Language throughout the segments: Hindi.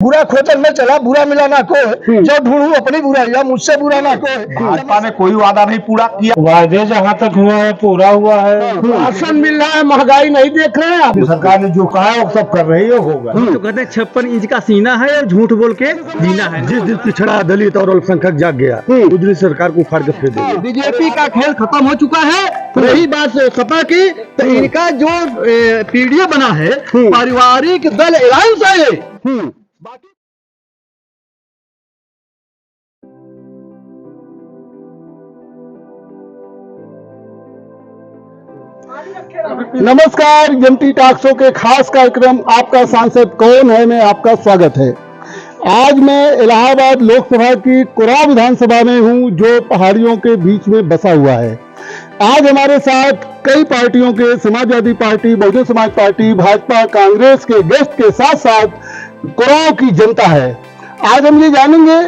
बुरा खोजल में चला, बुरा मिला ना कोई, जो ढूंढूं अपनी बुराइयां, मुझसे बुरा ना कोई। भाजपा ने कोई वादा नहीं पूरा किया। वादे जहाँ तक हुआ है पूरा हुआ है। राशन मिल रहा है, महंगाई नहीं देख रहे हैं आप। सरकार ने जो कहा है वो सब कर रही है, होगा। तो कहते हैं 56 इंच का सीना है और झूठ बोल के जीना है। जिस दिन पिछड़ा दलित और अल्पसंख्यक जाग गया, उस दिन सरकार को उखाड़ के फेंक देगा। बीजेपी का खेल खत्म हो चुका है। रही बात सपा की, तो इनका जो पीडीए बना है, पारिवारिक दल एलायंस है ये। नमस्कार, एमटी टॉक शो के खास कार्यक्रम आपका सांसद कौन है में आपका स्वागत है। आज मैं इलाहाबाद लोकसभा की कुराह विधानसभा में हूं, जो पहाड़ियों के बीच में बसा हुआ है। आज हमारे साथ कई पार्टियों के, समाजवादी पार्टी, बहुजन समाज पार्टी, भाजपा, कांग्रेस के गेस्ट के साथ साथ कुराह की जनता है। आज हम ये जानेंगे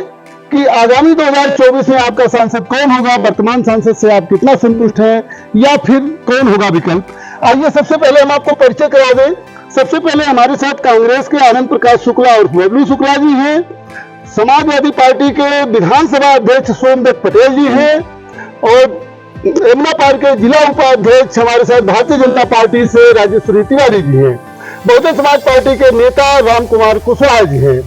कि आगामी 2024 में आपका सांसद कौन होगा, वर्तमान सांसद से आप कितना संतुष्ट हैं, या फिर कौन होगा विकल्प। आइए सबसे पहले हम आपको परिचय करा दें। सबसे पहले हमारे साथ कांग्रेस के आनंद प्रकाश शुक्ला और बबलू शुक्ला जी हैं, समाजवादी पार्टी के विधानसभा अध्यक्ष सोमदत्त पटेल जी हैं, और यमुना पार के जिला उपाध्यक्ष हमारे साथ भारतीय जनता पार्टी से राजेश्वरी तिवारी जी हैं, बहुजन समाज पार्टी के नेता राम कुमार कुशवाहा जी हैं।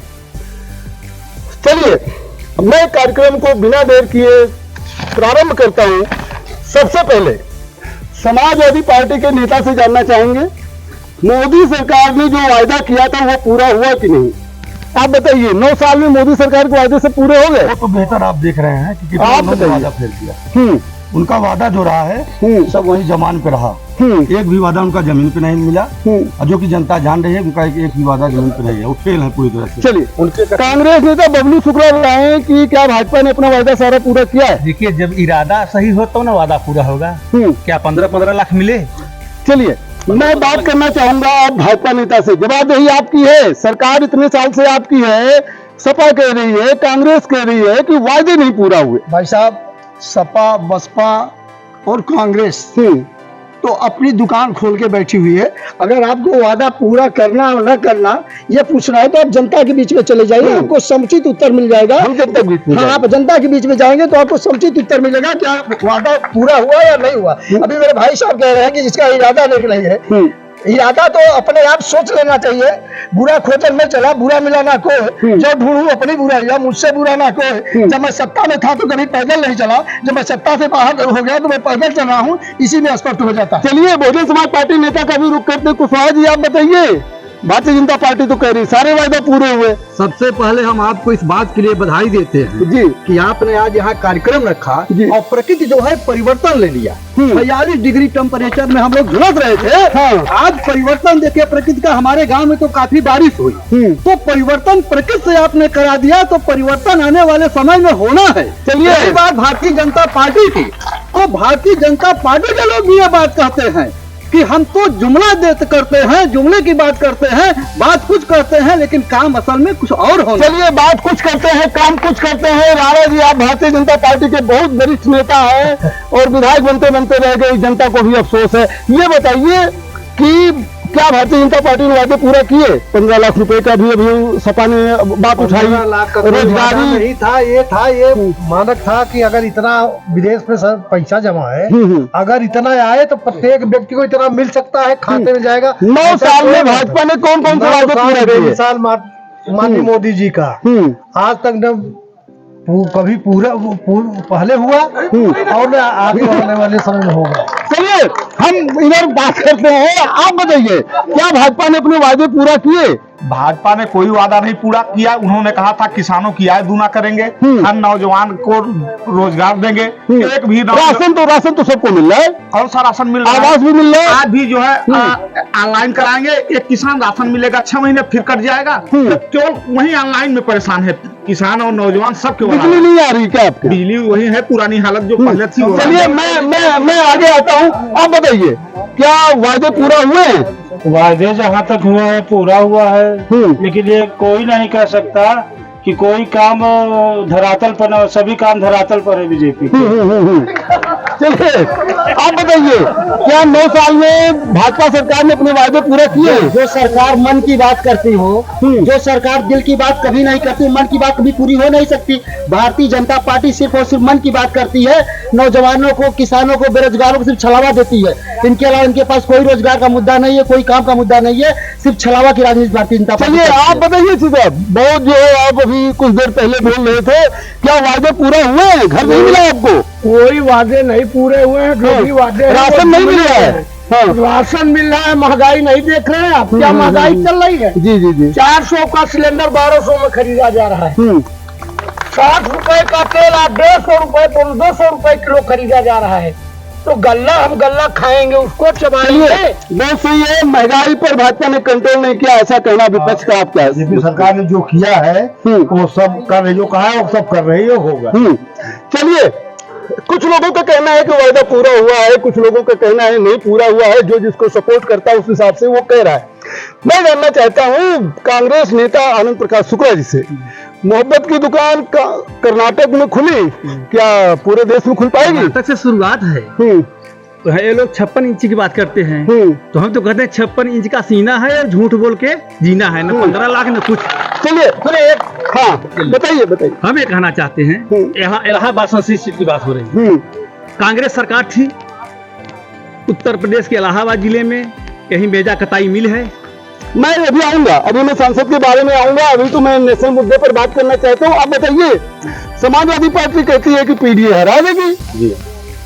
चलिए मैं कार्यक्रम को बिना देर किए प्रारंभ करता हूं। सबसे पहले समाजवादी पार्टी के नेता से जानना चाहेंगे, मोदी सरकार ने जो वायदा किया था वो पूरा हुआ कि नहीं। आप बताइए, 9 साल में मोदी सरकार के वायदे से पूरे हो गए? वो तो बेहतर आप देख रहे हैं कि आप बताइए। वादा फेल किया। उनका वादा जो रहा है सब वही जमान पे रहा। एक भी वादा उनका जमीन पे नहीं मिला, और जो कि जनता जान रही है उनका एक भी वादा जमीन पे नहीं है, वो फेल है पूरी तरह से। चलिए, उनके कांग्रेस नेता बबलू शुक्ला बताएं कि क्या भाजपा ने अपना वायदा सारा पूरा किया है? देखिए, जब इरादा सही हो तो ना वादा पूरा होगा। क्या 15-15 लाख मिले? चलिए मैं बात करना चाहूंगा आप भाजपा नेता से। जवाबदेही आपकी है, सरकार इतने साल से आपकी है, सपा कह रही है, कांग्रेस कह रही है कि वायदे नहीं पूरा हुए। भाई साहब, सपा, बसपा और कांग्रेस तो अपनी दुकान खोल के बैठी हुई है। अगर आपको वादा पूरा करना और न करना ये पूछना है तो आप जनता के बीच में चले जाइए, आपको समुचित उत्तर मिल जाएगा। हम जनता के बीच में हाँ, आप जनता के बीच में जाएंगे तो आपको समुचित उत्तर मिलेगा क्या वादा पूरा हुआ या नहीं हुआ। अभी मेरे भाई साहब कह रहे हैं कि जिसका इरादा नहीं रही है, इरादा तो अपने आप सोच लेना चाहिए। बुरा खोजल में चला, बुरा मिला ना कोई, जो ढूंढूं अपनी बुराइयां, मुझसे बुरा ना कोई। जब मैं सत्ता में था तो कभी पैदल नहीं चला, जब मैं सत्ता से बाहर हो गया तो मैं पैदल चल रहा हूँ, इसी में स्पष्ट हो जाता है। चलिए बहुजन समाज पार्टी नेता का भी रुख करते कुशवाहा जी, आप बताइए। भारतीय जनता पार्टी तो कह रही सारे वायदे पूरे हुए। सबसे पहले हम आपको इस बात के लिए बधाई देते हैं जी कि आपने आज यहाँ कार्यक्रम रखा जी। और प्रकृति जो है परिवर्तन ले लिया। 42 डिग्री टेम्परेचर में हम लोग झुलस रहे थे। हाँ। आज परिवर्तन देखिए प्रकृति का। हमारे गांव में तो काफी बारिश हुई, तो परिवर्तन प्रकृति से आपने करा दिया, तो परिवर्तन आने वाले समय में होना है। चलिए। यही बात भारतीय जनता पार्टी की, तो भारतीय जनता पार्टी के लोग भी ये बात कहते हैं कि हम तो जुमला देते करते हैं, जुमले की बात करते हैं, बात कुछ करते हैं लेकिन काम असल में कुछ और होना। चलिए, बात कुछ करते हैं, काम कुछ करते हैं। राणा जी, आप भारतीय जनता पार्टी के बहुत वरिष्ठ नेता हैं और विधायक बनते बनते रह गए, जनता को भी अफसोस है। ये बताइए कि क्या भारतीय जनता पार्टी ने वादे पूरा किए? 15 लाख रुपए का भी अभी सपा ने बात उठाई। 15 लाख का रोजगारी नहीं था, ये मानक था कि अगर इतना विदेश में पैसा जमा है, अगर इतना आए तो प्रत्येक व्यक्ति को इतना मिल सकता है, खाते में जाएगा। 9 साल में भाजपा ने कौन कौन से वादे पूरे किए? मिसाल माननीय मोदी जी का आज तक न कभी पूरा पहले हुआ और न आगे आने वाले समय में होगा। चलिए हम इधर बात करते हैं। आप बताइए, क्या भाजपा ने अपने वादे पूरा किए? भाजपा ने कोई वादा नहीं पूरा किया। उन्होंने कहा था किसानों की आय दूना करेंगे, हर नौजवान को रोजगार देंगे। एक भी राशन तो सबको मिल रहा है, कौन सा राशन मिल रहा है? आवास भी मिल रहा है। आज भी जो है ऑनलाइन कराएंगे, एक किसान राशन मिलेगा 6 महीने फिर कट जाएगा। तो केवल वही ऑनलाइन में परेशान है किसान और नौजवान सबके। बिजली नहीं आ रही क्या आपके? बिजली वही है, पुरानी हालत जो पहले थी। चलिए मैं आगे आता हूँ। आप बताइए, क्या वादे पूरा हुए हैं? वादे जहाँ तक हुआ है पूरा हुआ है, लेकिन ये कोई नहीं कह सकता कि कोई काम धरातल पर न, सभी काम धरातल पर है बीजेपी। चलिए आप बताइए, क्या 9 साल में भाजपा सरकार ने अपने वादे पूरे किए? जो सरकार मन की बात करती हो, जो सरकार दिल की बात कभी नहीं करती, मन की बात कभी पूरी हो नहीं सकती। भारतीय जनता पार्टी सिर्फ और सिर्फ मन की बात करती है, नौजवानों को, किसानों को, बेरोजगारों को सिर्फ छलावा देती है। इनके अलावा इनके पास कोई रोजगार का मुद्दा नहीं है, कोई काम का मुद्दा नहीं है, सिर्फ छलावा की राजनीति भारतीय जनता पार्टी। चलिए आप बताइए साहब, बहुत जो है आप अभी कुछ देर पहले बोल रहे थे, क्या वादे पूरे हुए हैं? घर नहीं मिला आपको? कोई वादे नहीं पूरे हुए हैं, जो भी वादे हैं, राशन वो नहीं मिल रहा है? हाँ। राशन मिल रहा है, महंगाई नहीं देख रहे हैं आप, क्या महंगाई चल रही है। जी जी जी। 400 का सिलेंडर 1200 में खरीदा जा रहा है। 60 रुपए का तेल आप 150 रुपए 200 रुपए किलो खरीदा जा रहा है। तो गल्ला हम गल्ला खाएंगे, उसको चबाएंगे। बहुत सही है, महंगाई पर भाजपा ने कंट्रोल नहीं किया, ऐसा कहना विपक्ष का आपका है? बीजेपी सरकार ने जो किया है वो सब कर रही, जो कहा है वो सब कर रही है, होगा। चलिए, कुछ लोगों का कहना है कि वादा पूरा हुआ है, कुछ लोगों का कहना है नहीं पूरा हुआ है। जो जिसको सपोर्ट करता है उस हिसाब से वो कह रहा है। मैं जानना चाहता हूं कांग्रेस नेता आनंद प्रकाश शुक्ला जी से, मोहब्बत की दुकान कर्नाटक में खुली, क्या पूरे देश में खुल पाएगी? कर्नाटक से शुरुआत है। तो ये लोग 56 इंच की बात करते हैं, तो हम तो कहते हैं 56 इंच का सीना है और झूठ बोल के जीना है, ना 15 लाख न कुछ। चलिए हाँ बताइए बताइए। हम ये कहना चाहते हैं, यहाँ इलाहाबाद संसदीय सीट की बात हो रही है। कांग्रेस सरकार थी, उत्तर प्रदेश के इलाहाबाद जिले में कहीं बेजा कताई मिल है। मैं अभी आऊंगा, अभी मैं संसद के बारे में आऊंगा, अभी तो मैं नेशनल मुद्दे पर बात करना चाहता हूँ। आप बताइए, समाजवादी पार्टी कहती है कि पीडीए हरा देगी,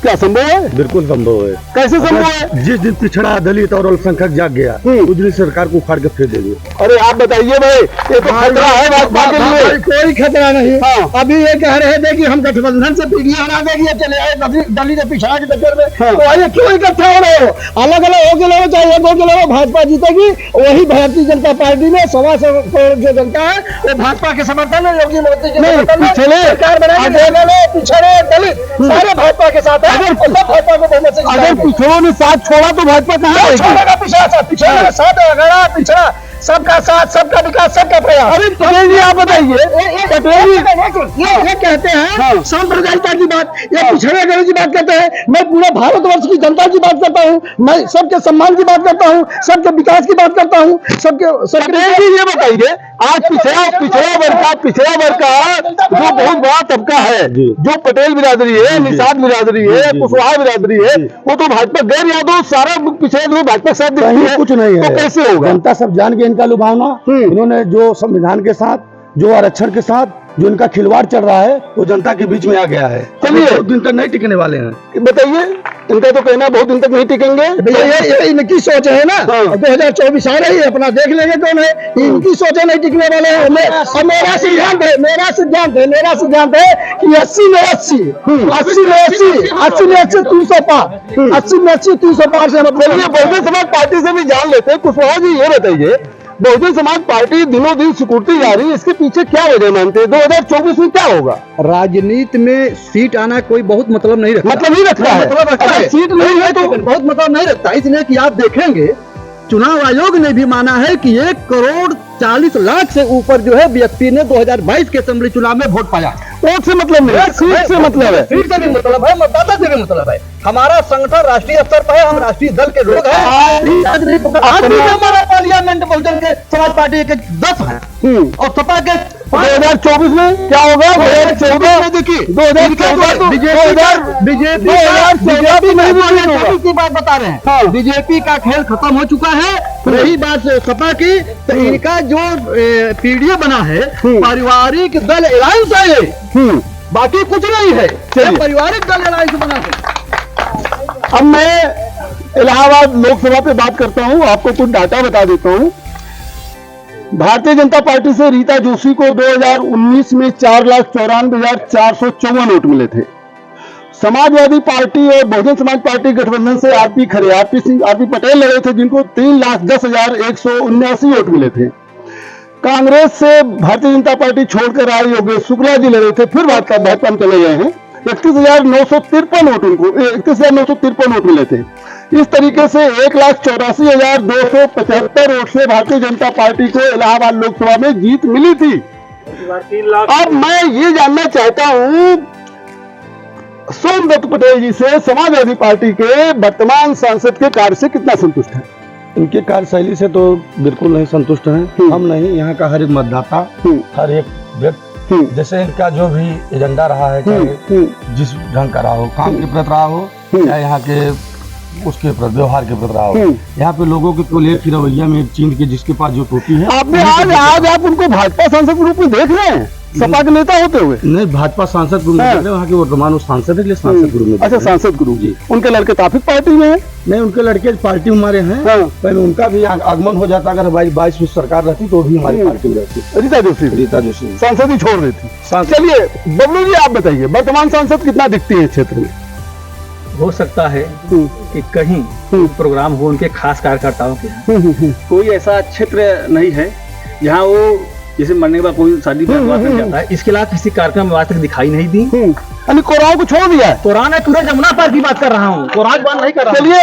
क्या संभव है? बिल्कुल संभव है। कैसे संभव है? जिस दिन पिछड़ा, दलित और अल्पसंख्यक जाग गया, उस दिन सरकार को उखाड़ के फेंक देंगे। अरे आप बताइए भाई, ये तो खतरा है भाजपा के लिए। कोई खतरा नहीं। हाँ। अभी ये कह रहे थे कि हम गठबंधन से पीडीए हरा देंगे, चले आए दलित पिछड़ा के चक्कर में। हाँ। तो आइए क्यों इकट्ठा हो रहे हो? अलग अलग होके लड़ो, चाहे एक होके लड़ो, भाजपा जीतेगी। वही भारतीय जनता पार्टी में 125 करोड़ जो जनता है वो भाजपा के समर्थन है, योगी मोदी के समर्थन में पिछड़े, सरकार बनाएंगे। पिछड़े दलित सारे भाजपा के साथ है। अगर पिछड़ों ने साथ छोड़ा तो भाजपा कहाँ छोड़ेगा? पिछड़ा साथ अगड़ा पिछड़ा, सबका साथ, सबका विकास, सबका प्रयास। अरे पटेल जी आप बताइए, पटेल ये कहते हैं सांप्रदायिकता की बात, ये पिछड़े गए की बात करते हैं। मैं पूरे भारतवर्ष की जनता की बात करता हूँ, मैं सबके सम्मान की बात करता हूँ, सबके विकास की बात करता हूँ, पटेल जी ये बताइए, आज पिछड़ा वर्ग का जो बहुत बड़ा तबका है, जो पटेल बिरादरी है, निषाद बिरादरी है, कुशवाहा बिरादरी है, वो तो भाजपा गैर यादव सारा पिछड़े लोग भाजपा के साथ दिखती है। कुछ नहीं है, तो कैसे होगा? जनता सब जान के इनका लुभावना, इन्होंने जो संविधान के साथ, जो आरक्षण के साथ जो इनका खिलवाड़ चल रहा है, वो जनता के बीच में आ गया है। चलिए, बहुत दिन तक नहीं टिकने वाले हैं। बताइए, इनका तो कहना बहुत दिन तक नहीं टिकेंगे। ये इनकी सोच है ना। 2024 आ रही है, अपना देख लेंगे कौन है। इनकी सोच है, नहीं टिकने वाले हैं। मेरा सिद्धांत है कि 80 में 80 300 पार, 80 में 80 300 पार से मतलब। बहुजन समाज पार्टी से भी जान लेते हैं। कुशवाहा जी ये बताइए, बहुजन समाज पार्टी दिनों दिन सिकुड़ती जा रही है, इसके पीछे क्या वजह मानते हैं? 2024 में क्या होगा? राजनीति में सीट आना कोई बहुत मतलब नहीं रखता। मतलब नहीं रखता है। मतलब रखता है। सीट नहीं है तो बहुत मतलब नहीं रखता, इसलिए कि आप देखेंगे चुनाव आयोग ने भी माना है कि 1,40,00,000 से ऊपर जो है व्यक्ति ने 2022 के असेंबली चुनाव में वोट पाया। वोट से मतलब नहीं, सीट से मतलब है। सीट से भी मतलब है, मतदाता से भी मतलब है। हमारा संगठन राष्ट्रीय स्तर पर है, हम राष्ट्रीय दल के लोग हैं। आज भी हमारा पार्लियामेंट बहुजन के समाज पार्टी के 10 है और सपा के 2024 में क्या होगा? 2014 में देखिए, 2014 बीजेपी की बात बता रहे हैं। बीजेपी का खेल खत्म हो चुका है। रही बात सपा की, तो इनका जो पीडीए बना है, पारिवारिक दल अलायंस है ये, बाकी कुछ नहीं है, पारिवारिक दल अलायंस बना है। अब मैं इलाहाबाद लोकसभा पे बात करता हूं, आपको कुछ डाटा बता देता हूं। भारतीय जनता पार्टी से रीता जोशी को 2019 में 4,94,454 वोट मिले थे। समाजवादी पार्टी और बहुजन समाज पार्टी गठबंधन से आरपी पटेल लड़े थे, जिनको 3,10,179 वोट मिले थे। कांग्रेस से भारतीय जनता पार्टी छोड़कर आए योगेश शुक्ला जी लड़े थे, फिर भाजपा में चले गए हैं। 31,953 वोट, उनको 31,953 वोट मिले थे। इस तरीके से 1,84,275 वोट से भारतीय जनता पार्टी को इलाहाबाद लोकसभा में जीत मिली थी। अब मैं ये जानना चाहता हूं सोमदत्त पटेल जी से समाजवादी पार्टी के वर्तमान सांसद के कार्य से कितना संतुष्ट है? इनके कार्यशैली से तो बिल्कुल नहीं संतुष्ट हैं। हम नहीं, यहाँ का हर एक मतदाता, हर एक व्यक्ति, जैसे इनका जो भी एजेंडा रहा है, चाहे जिस ढंग का रहा हो, काम के प्रति रहा हो, चाहे यहाँ के उसके प्रति व्यवहार के प्रति रहा हो, यहाँ पे लोगों के को लेकर रवैया में चीन के जिसके पास जो टोपी है, आपने आज आप उनको भाजपा सांसद के रूप में देख रहे हैं, सपा के नेता होते हुए? नहीं, भाजपा सांसद गुरु वहाँ के वर्तमान वो सांसद है, सांसद गुरु में। अच्छा, सांसद गुरु जी, उनके लड़के ताफिक पार्टी में है? नहीं, उनके लड़के पार्टी हमारे हैं। पहले उनका भी आगमन हो जाता, अगर 22 सरकार रहती तो भी हमारी पार्टी रहती। रीता जोशी सांसद ही छोड़ देती। चलिए बबलू जी, आप बताइए वर्तमान सांसद कितना दिखती है क्षेत्र में? हो सकता है कि कहीं प्रोग्राम हो उनके खास कार्यकर्ताओं के, कोई ऐसा क्षेत्र नहीं है जहां वो जैसे मरने के बाद कोई शादी विवाह कर जाता है, इसके अलावा किसी कार्यक्रम में आज तक दिखाई नहीं दी। यानी कोराव को छोड़ दिया है। कोरान है, पूरे जमुना पार की बात कर रहा हूँ, कोरान बात नहीं कर रहा। चलिए,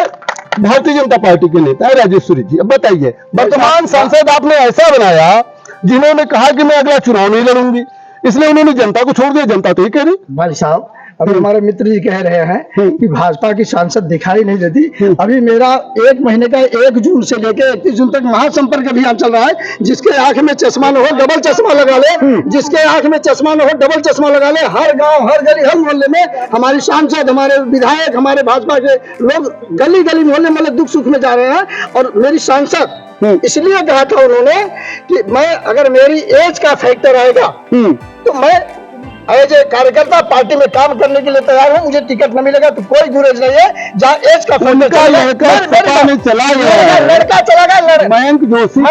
भारतीय जनता पार्टी के नेता है राजेश्वरी जी, अब बताइए वर्तमान सांसद आपने ऐसा बनाया जिन्होंने कहा कि मैं अगला चुनाव नहीं लड़ूंगी, इसलिए उन्होंने जनता को छोड़ दिया। जनता तो ही कह रही। भाई साहब, अभी हमारे मित्र जी कह रहे हैं कि भाजपा की सांसद दिखाई नहीं देती। अभी मेरा 1 महीने का 1 जून से लेकर 31 जून तक महासंपर्क अभियान चल रहा है। जिसके आंख में चश्मा न हो डबल चश्मा लगा ले, जिसके आंख में चश्मा न हो डबल चश्मा लगा ले। हर गांव, हर गली, हर मोहल्ले में हमारी सांसद, हमारे विधायक, हमारे भाजपा के लोग गली गली मोहल्ले मोहल्ले दुख सुख में जा रहे हैं। और मेरी सांसद इसलिए कहा था उन्होंने कि मैं, अगर मेरी एज का फैक्टर आएगा तो मैं एज ए कार्यकर्ता पार्टी में काम करने के लिए तैयार हूँ। मुझे टिकट न मिलेगा तो कोई गुरेज नहीं है। जहाँ एज का लड़का चला गया, लड़का चला गया, मयंक जोशी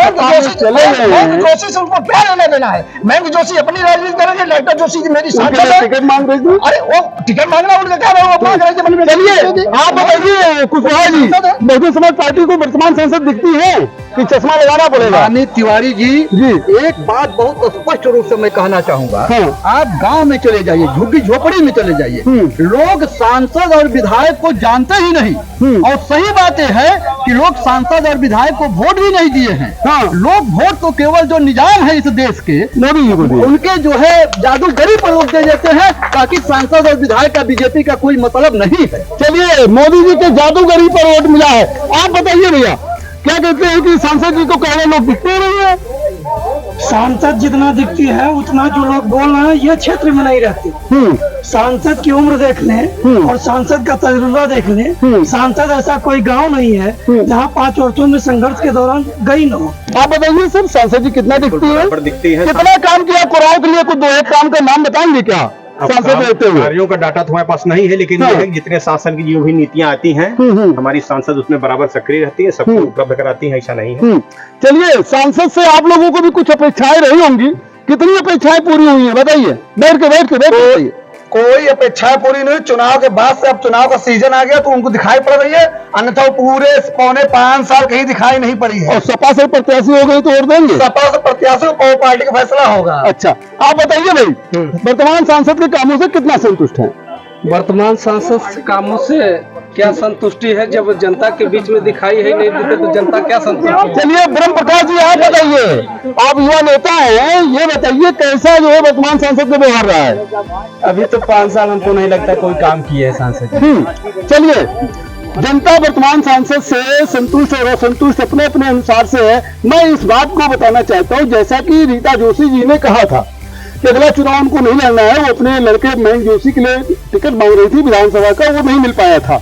जोशी से उनको क्या लेना देना है? मयंक जोशी अपनी राजनीति करेंगे, डॉक्टर जोशी की मेरी सांसद है। टिकट मांग रही थी। अरे वो टिकट मांगना उनका क्या है, वो मांग रहे थे। चलिए आप बताइए कुशवाहा जी, बहुजन समाज पार्टी को वर्तमान सांसद दिखती है कि चश्मा लगाना पड़ेगा? माननीय तिवारी जी, एक बात बहुत स्पष्ट रूप से मैं कहना चाहूंगा। आप गांव में चले जाइए, झुग्गी झोपड़ी में चले जाइए, लोग सांसद और विधायक को जानते ही नहीं। और सही बात यह है कि लोग सांसद और विधायक को वोट भी नहीं दिए हैं। लोग वोट तो केवल जो निजाम है इस देश के, मोदी जी को दिए, उनके जो है जादूगरी पर लोग दे देते हैं, ताकि सांसद और विधायक का बीजेपी का कोई मतलब नहीं है। चलिए, मोदी जी के जादूगरी पर वोट मिला है। आप बताइए भैया, क्या कहते हैं कि सांसद जी को कहने लोग दिखते नहीं है? सांसद जितना दिखती है उतना जो लोग बोल रहे हैं ये क्षेत्र में नहीं रहते। सांसद की उम्र देख लें और सांसद का तजुर्बा देख लें, सांसद ऐसा कोई गांव नहीं है जहां 5 वर्षों में संघर्ष के दौरान गई न हो। आप बताइए सर, सांसद जी कितना दिखती है? कितना काम किया कोराव के लिए? कुछ 2-1 काम का नाम बताएंगे क्या सांसद रहते हुए? कार्यों का डाटा तो हमारे पास नहीं है, लेकिन ये है कि जितने शासन की जो भी नीतियां आती हैं, हमारी सांसद उसमें बराबर सक्रिय रहती है, सबको उपलब्ध कराती है, ऐसा नहीं है। चलिए, सांसद से आप लोगों को भी कुछ अपेक्षाएं रही होंगी, कितनी अपेक्षाएं पूरी हुई हैं बताइए? बैठ के बताइए। कोई अपेक्षाएं पूरी नहीं। चुनाव के बाद से, अब चुनाव का सीजन आ गया तो उनको दिखाई पड़ रही है, अन्यथा वो पूरे 4.5 साल कहीं दिखाई नहीं पड़ी है। और सपा से प्रत्याशी हो गई तो वोट देंगे? सपा से प्रत्याशी को पार्टी का फैसला होगा। अच्छा, आप बताइए भाई, वर्तमान सांसद के कामों से कितना संतुष्ट है? वर्तमान सांसद कामों से क्या संतुष्टि है, जब जनता के बीच में दिखाई ही नहीं देते तो जनता क्या संतुष्टि? चलिए ब्रह्म प्रकाश जी, आप बताइए, आप युवा नेता हैं, ये बताइए कैसा जो है वर्तमान सांसद का व्यवहार रहा है? अभी तो 5 साल हमको नहीं लगता कोई काम किए है सांसद। चलिए, जनता वर्तमान सांसद से संतुष्ट और असंतुष्ट अपने अपने अनुसार से है। मैं इस बात को बताना चाहता हूँ, जैसा कि रीता जोशी जी ने कहा था कि अगला चुनाव उनको नहीं लड़ना है, वो अपने लड़के मयंक जोशी के लिए टिकट मांग रही थी विधानसभा का, वो नहीं मिल पाया था।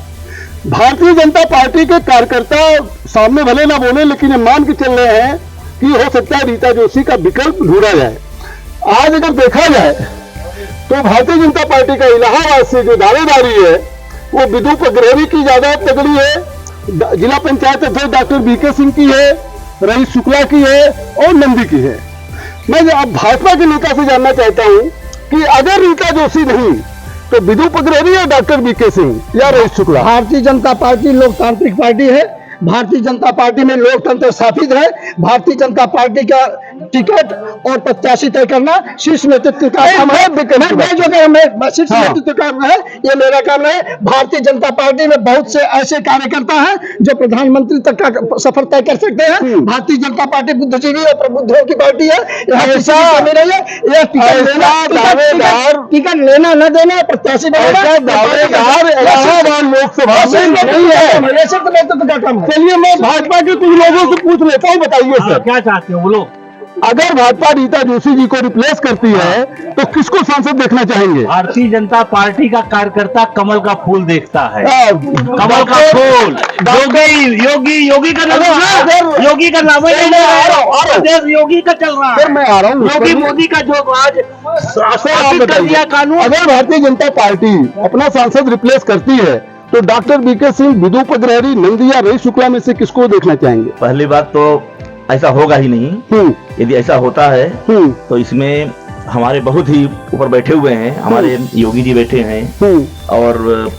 भारतीय जनता पार्टी के कार्यकर्ता सामने भले ना बोले, लेकिन ये मान के चल रहे हैं कि हो सकता है रीता जोशी का विकल्प ढूंढा जाए। आज अगर देखा जाए तो भारतीय जनता पार्टी का इलाहाबाद से जो दावेदारी है वो विदु पगरेरी की ज्यादा तगड़ी है, जिला पंचायत अध्यक्ष डॉक्टर बीके सिंह की है, रईस शुक्ला की है और नंदी की है। मैं अब भाजपा के नेता से जानना चाहता हूं कि अगर रीता जोशी नहीं तो विदु पगरेरी या डॉक्टर बीके सिंह या रईस शुक्ला? भारतीय जनता पार्टी लोकतांत्रिक पार्टी है। भारतीय जनता पार्टी में लोकतंत्र स्थापित है। भारतीय जनता पार्टी का टिकट और प्रत्याशी तय करना शीर्ष नेतृत्व का काम है। मैं शीर्ष नेतृत्व का काम है, ये मेरा काम है। भारतीय जनता पार्टी में बहुत से ऐसे कार्यकर्ता हैं जो प्रधानमंत्री तक का सफर तय कर सकते हैं। भारतीय जनता पार्टी बुद्धिजीवी और प्रबुद्धों की पार्टी है। टिकट लेना न देना, प्रत्याशी इलाहाबाद लोकसभा में नहीं है। नेतृत्व का काम है। चलिए मैं भाजपा के कुछ लोगों से पूछ लेता हूँ, बताइए सर क्या चाहते हो वो लोग? अगर भाजपा रीता जोशी जी को रिप्लेस करती है तो किसको सांसद देखना चाहेंगे? भारतीय जनता पार्टी का कार्यकर्ता कमल का फूल देखता है। कमल का फूल। योगी का नाम है, योगी का नाम है, योगी का चल रहा है। मैं आ रहा हूँ, योगी मोदी का जो आज स्थापित कर दिया कानून। अगर भारतीय जनता पार्टी अपना सांसद रिप्लेस करती है तो डॉक्टर बीके सिंह, विदु पगरहरी, नंदिया, रवि शुक्ला में से किसको देखना चाहेंगे? पहली बात तो ऐसा होगा ही नहीं। यदि ऐसा होता है तो इसमें हमारे बहुत ही ऊपर बैठे हुए हैं, हमारे योगी जी बैठे हैं और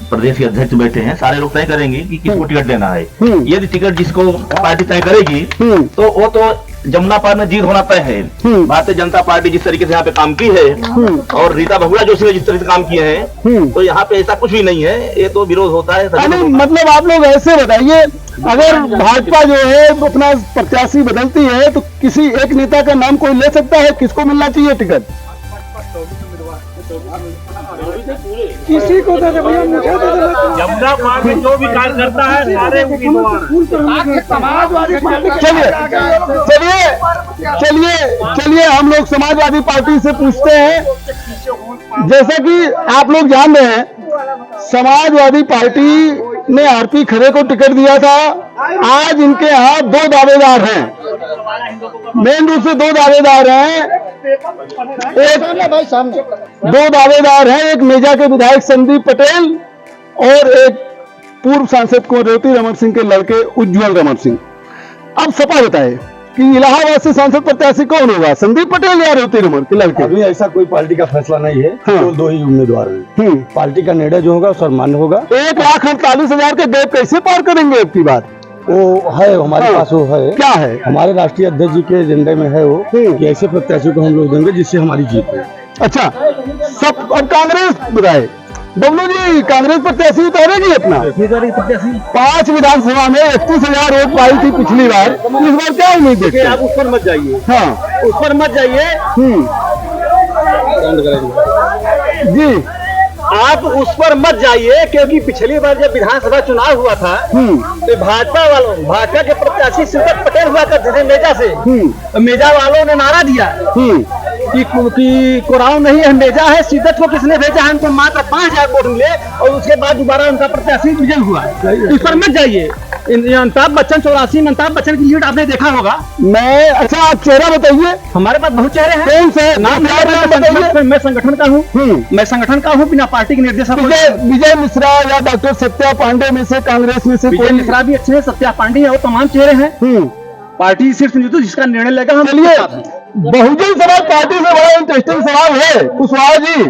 प्रदेश के अध्यक्ष बैठे हैं, सारे लोग तय करेंगे कि किसको टिकट देना है। यदि टिकट जिसको पार्टी तय करेगी तो वो तो जमुना पार में जीत होना तय है। भारतीय जनता पार्टी जिस तरीके से यहाँ पे काम की है और रीता बहुगुणा जोशी ने जिस तरह से काम किए हैं, तो यहाँ पे ऐसा कुछ भी नहीं है। ये तो विरोध होता है। मतलब आप लोग ऐसे बताइए, अगर भाजपा जो है अपना प्रत्याशी बदलती है तो किसी एक नेता का नाम कोई ले सकता है, किसको मिलना चाहिए टिकट? किसी को दे दे भैया, मुझे दे दे। जमुना पार में जो भी कार्य करता है सारे चलिए हम लोग समाजवादी पार्टी से पूछते हैं। जैसा कि आप लोग जान रहे हैं, समाजवादी पार्टी ने आरपी खरे को टिकट दिया था। आज इनके यहाँ दो दावेदार हैं, मेन रूप से दो दावेदार हैं। दो दावेदार हैं, एक मेजा के विधायक संदीप पटेल और एक पूर्व सांसद को रेवती रमन सिंह के लड़के उज्जवल रमन सिंह। अब सपा बताए कि इलाहाबाद से सांसद प्रत्याशी कौन होगा, संदीप पटेल या रेवती रमन के लड़के? अभी ऐसा कोई पार्टी का फैसला नहीं है। तो दो ही उम्मीदवार हैं। पार्टी का निर्णय जो होगा सर्वमान्य होगा। 1,48,000 के गैप कैसे पार करेंगे अब की बार? वो है हमारे पास, वो है। क्या है? हमारे राष्ट्रीय अध्यक्ष जी के एजेंडे में है वो कि ऐसे प्रत्याशी को हम लोग देंगे जिससे हमारी जीत हो। अच्छा, सब अब कांग्रेस बताए। डब्लू जी, कांग्रेस प्रत्याशी उतारेगी अपना? 5 विधानसभा में 31,000 वोट पाई थी पिछली बार, इस बार क्या उम्मीद देखते हैं? आप उस पर मत जाइए। हाँ, उस पर मत जाइए जी, आप उस पर मत जाइए, क्योंकि पिछली बार जब विधानसभा चुनाव हुआ था तो भाजपा के प्रत्याशी सिद्धत पटेल हुआ करते थे मेजा से। मेजा वालों ने नारा दिया कि कोराव नहीं है, मेजा है। सिद्धत को किसने भेजा है? उनको मात्र 5,000 वोट मिले और उसके बाद दोबारा उनका प्रत्याशी विजय हुआ। इस पर मत जाइए। अमिताभ बच्चन 84 में अमिताभ बच्चन की लीड आपने देखा होगा। मैं अच्छा, आप चेहरा बताइए। हमारे पास बहुत चेहरे हैं। कौन से नाम बताइए? मैं संगठन का हूँ। मैं संगठन का हूँ, बिना पार्टी के निर्देशक। विजय मिश्रा या डॉक्टर सत्या पांडे में से, कांग्रेस में से विजय मिश्रा भी अच्छे हैं, सत्या पांडे है, वो तमाम चेहरे हैं। पार्टी सिर्फ जिसका निर्णय लेगा हम। चलिए, बहुजन समाज पार्टी से बड़ा इंटरेस्टिंग सवाल है कुशवाहा जी,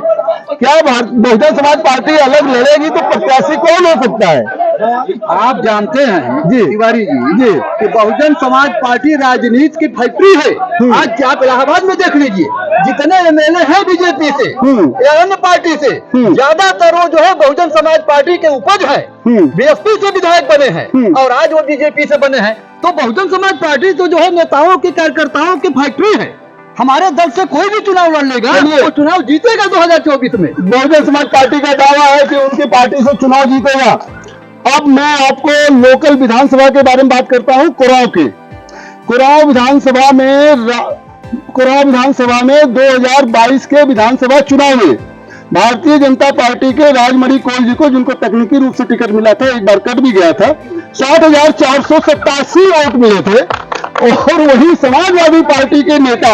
क्या बहुजन समाज पार्टी अलग लड़ेगी तो प्रत्याशी कौन हो सकता है? आप जानते हैं जी तिवारी जी कि बहुजन समाज पार्टी राजनीति की फैक्ट्री है। आज आप इलाहाबाद में देख लीजिए, जितने एमएलए हैं बीजेपी से या अन्य पार्टी से, ज्यादातर वो जो है बहुजन समाज पार्टी के उपज है। बीएसपी से विधायक बने हैं और आज वो बीजेपी से बने हैं। तो बहुजन समाज पार्टी तो जो है नेताओं के, कार्यकर्ताओं की फैक्ट्री है। हमारे दल से कोई भी चुनाव लड़ लेगा, वो चुनाव जीतेगा 2024 में। बहुजन समाज पार्टी का दावा है कि उनकी पार्टी से चुनाव जीतेगा। अब मैं आपको लोकल विधानसभा के बारे में बात करता हूं, कुराव की। कुराव विधानसभा में 2022 के विधानसभा चुनाव में भारतीय जनता पार्टी के राजमणि कोल जी को, जिनको तकनीकी रूप से टिकट मिला था, एक बार कट भी गया था, 60,487 वोट मिले थे। और वही समाजवादी पार्टी के नेता,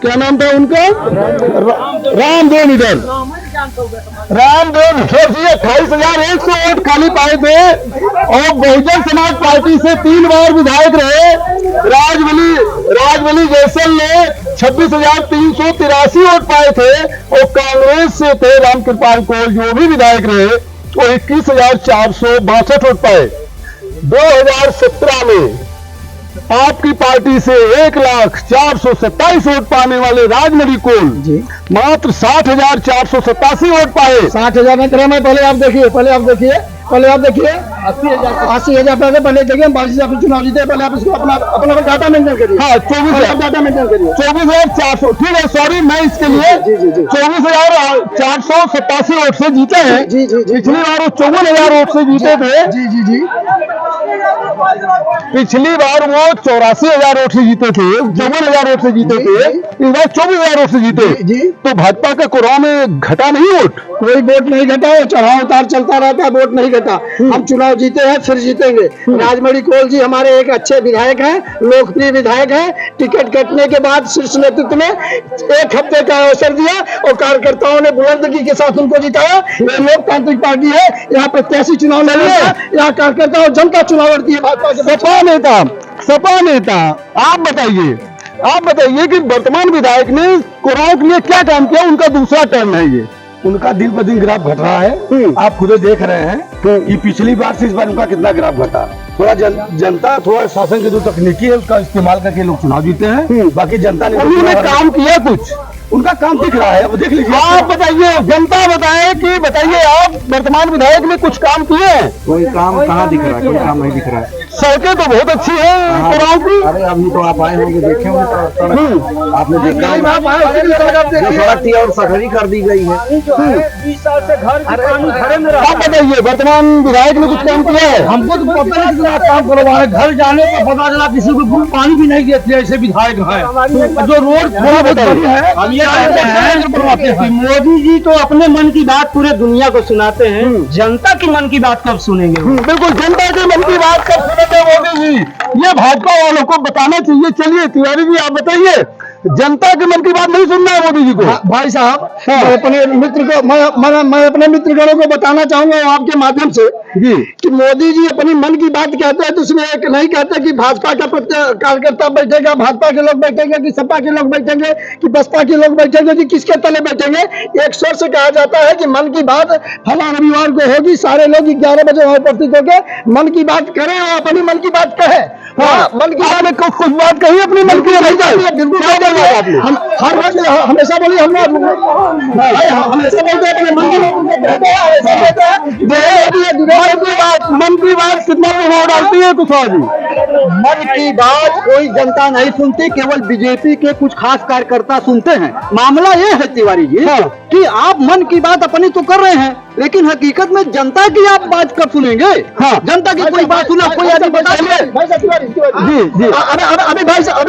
क्या नाम था उनका? रामदेव निडर जी 28,100 वोट खाली पाए थे और बहुजन समाज पार्टी से 3 बार विधायक रहे। राजबली जैसल ने 26,383 वोट पाए थे और कांग्रेस से थे रामकृपाल कोल, जो भी विधायक रहे, वो 21,462 वोट पाए। 2017 में आपकी पार्टी से 1,04,27 वोट पाने वाले राजमणि कोल मात्र 60,487 वोट पाए। 60,000 में क्रम है। पहले आप देखिए 80,000 पहले देखिए 22,000 चुनाव जीते। पहले आप इसको अपना डाटा मेंटेन करिए। हाँ 24,000 डाटा मेंटेन करिए। 24,400 ठीक है, सॉरी मैं इसके लिए 24,487 वोट से जीते हैं। पिछली बार वो 54,000 वोट से जीते थे। पिछली बार वो 84,000 वोट से जीते थे, 54,000 वोट से जीते थे। इस बार 24,000 वोट से जीते। तो भाजपा का कोराव में घटा नहीं वोट? कोई वोट नहीं घटा है, चढ़ाव उतार चलता रहता है, वोट नहीं घटा। हम चुनाव जीते हैं, फिर जीतेंगे। राजमणि कोल जी हमारे एक अच्छे विधायक हैं, लोकप्रिय विधायक हैं। टिकट कटने के बाद शीर्ष नेतृत्व ने 1 हफ्ते का अवसर दिया और कार्यकर्ताओं ने बुलंदगी के साथ उनको जिताया। ये लोकतांत्रिक पार्टी है, यहाँ प्रत्याशी चुनाव नहीं है, यहाँ कार्यकर्ता और जनता चुनाव लड़ती है। भाजपा के सपा नेता आप बताइए कि वर्तमान विधायक ने कोराव के लिए क्या काम किया? उनका दूसरा टर्न है ये। उनका दिन ब दिन ग्राफ घट रहा है। आप खुद देख रहे हैं कि पिछली बार से इस बार उनका कितना ग्राफ घटा। थोड़ा जनता थोड़ा शासन की जो तकनीकी है उसका इस्तेमाल करके लोग चुनाव जीते हैं। बाकी जनता ने उन्होंने काम किया कुछ? उनका काम दिख रहा है, अब देख लीजिए। आप बताइए, जनता बताए कि बताइए आप वर्तमान विधायक ने कुछ काम किए हैं? कोई काम कहाँ दिख रहा है? कोई काम नहीं दिख रहा है। सड़कें तो बहुत अच्छी है कोराव की। अरे अभी तो आप आए होंगे, देखे होंगे, आपने देखा सड़क थी और सखरी कर दी गई है। 20 साल से घर घरे में आप बताइए वर्तमान विधायक ने कुछ काम किया है? हमको तो पता नहीं कितना काम करवा है। घर जाने पर पता चला किसी को पानी भी नहीं देते ऐसे विधायक है। जो रोड थोड़ा बहुत बड़ी है, हम ये कहते हैं कि मोदी जी तो अपने मन की बात पूरे दुनिया को सुनाते हैं, जनता की मन की बात कब सुनेंगे? बिल्कुल, जनता के मन की बात कब सुनेंगे मोदी जी? ये भाजपा वालों को बताना चाहिए। चलिए तिवारी जी आप बताइए, जनता के मन की बात नहीं सुनना है मोदी जी को? भाई साहब, मैं अपने मित्र को मैं अपने मित्रगणों को बताना चाहूंगा आपके माध्यम से जी कि मोदी जी अपनी मन की बात कहते हैं तो उसमें एक नहीं कहते कि भाजपा का कार्यकर्ता बैठेगा, भाजपा के लोग बैठेंगे कि सपा के लोग बैठेंगे कि बसपा के लोग बैठेंगे कि किसके तले बैठेंगे। एक स्वर से कहा जाता है कि मन की बात फला रविवार को होगी, सारे लोग 11 बजे वहां उपस्थित होकर मन की बात करें और अपनी मन की बात कहे। मन की बात में कुछ बात कही अपनी मन की हम हर वक्त हमेशा बोलिए, हम हमेशा बोलते हैं अपने मन की बात कितना प्रभाव डालती है कुशवाहा जी? मन की बात कोई जनता नहीं सुनती, केवल बीजेपी के कुछ खास कार्यकर्ता सुनते हैं। मामला ये है तिवारी जी कि आप मन की बात अपनी तो कर रहे हैं, लेकिन हकीकत में जनता की आप बात कब सुनेंगे? जनता की कोई बात सुना कोई आदमी बताइए। अभी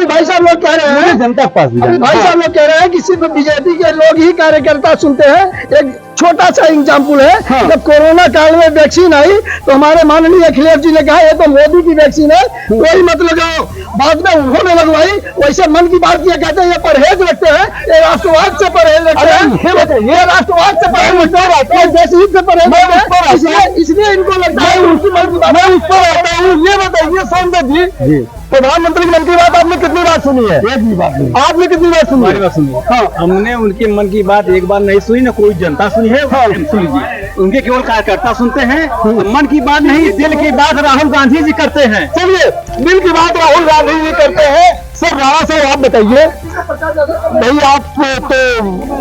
भाई साहब लोग कह रहे हैं, जनता के पास भाई साहब लोग कह रहे हैं कि सिर्फ बीजेपी के लोग ही कार्यकर्ता सुनते हैं। एक छोटा सा एग्जाम्पल है, जब कोरोना काल में वैक्सीन आई तो हमारे माननीय अखिलेश जी ने कहा ये तो मोदी की वैक्सीन है, कोई मत लगाओ। बाद में उन्होंने लगवाई। वैसे मन की बात किया कहते हैं ये परहेज रखते हैं, ये राष्ट्रवाद से परहेज रखते हैं, ये राष्ट्रवाद से परहेज रखते हैं, देशहित से परहेज रखते हैं, इसलिए इनको लगता है उनकी मन की बात। मैं उस पर आता हूँ। ये बताइए सोमदत्त जी, प्रधानमंत्री की मन की बात आपने कितनी बार सुनी है? एक भी बात नहीं। आपने कितनी बार सुनी है? हाँ, हमने उनके मन की बात एक बार नहीं सुनी, ना कोई जनता सुनी है। सुन लीजिए, उनके केवल कार्यकर्ता सुनते हैं, मन की बात नहीं, दिल की बात राहुल गांधी जी करते हैं। चलिए, दिल की बात राहुल गांधी जी करते हैं। सर राणा साहब आप बताइए, भाई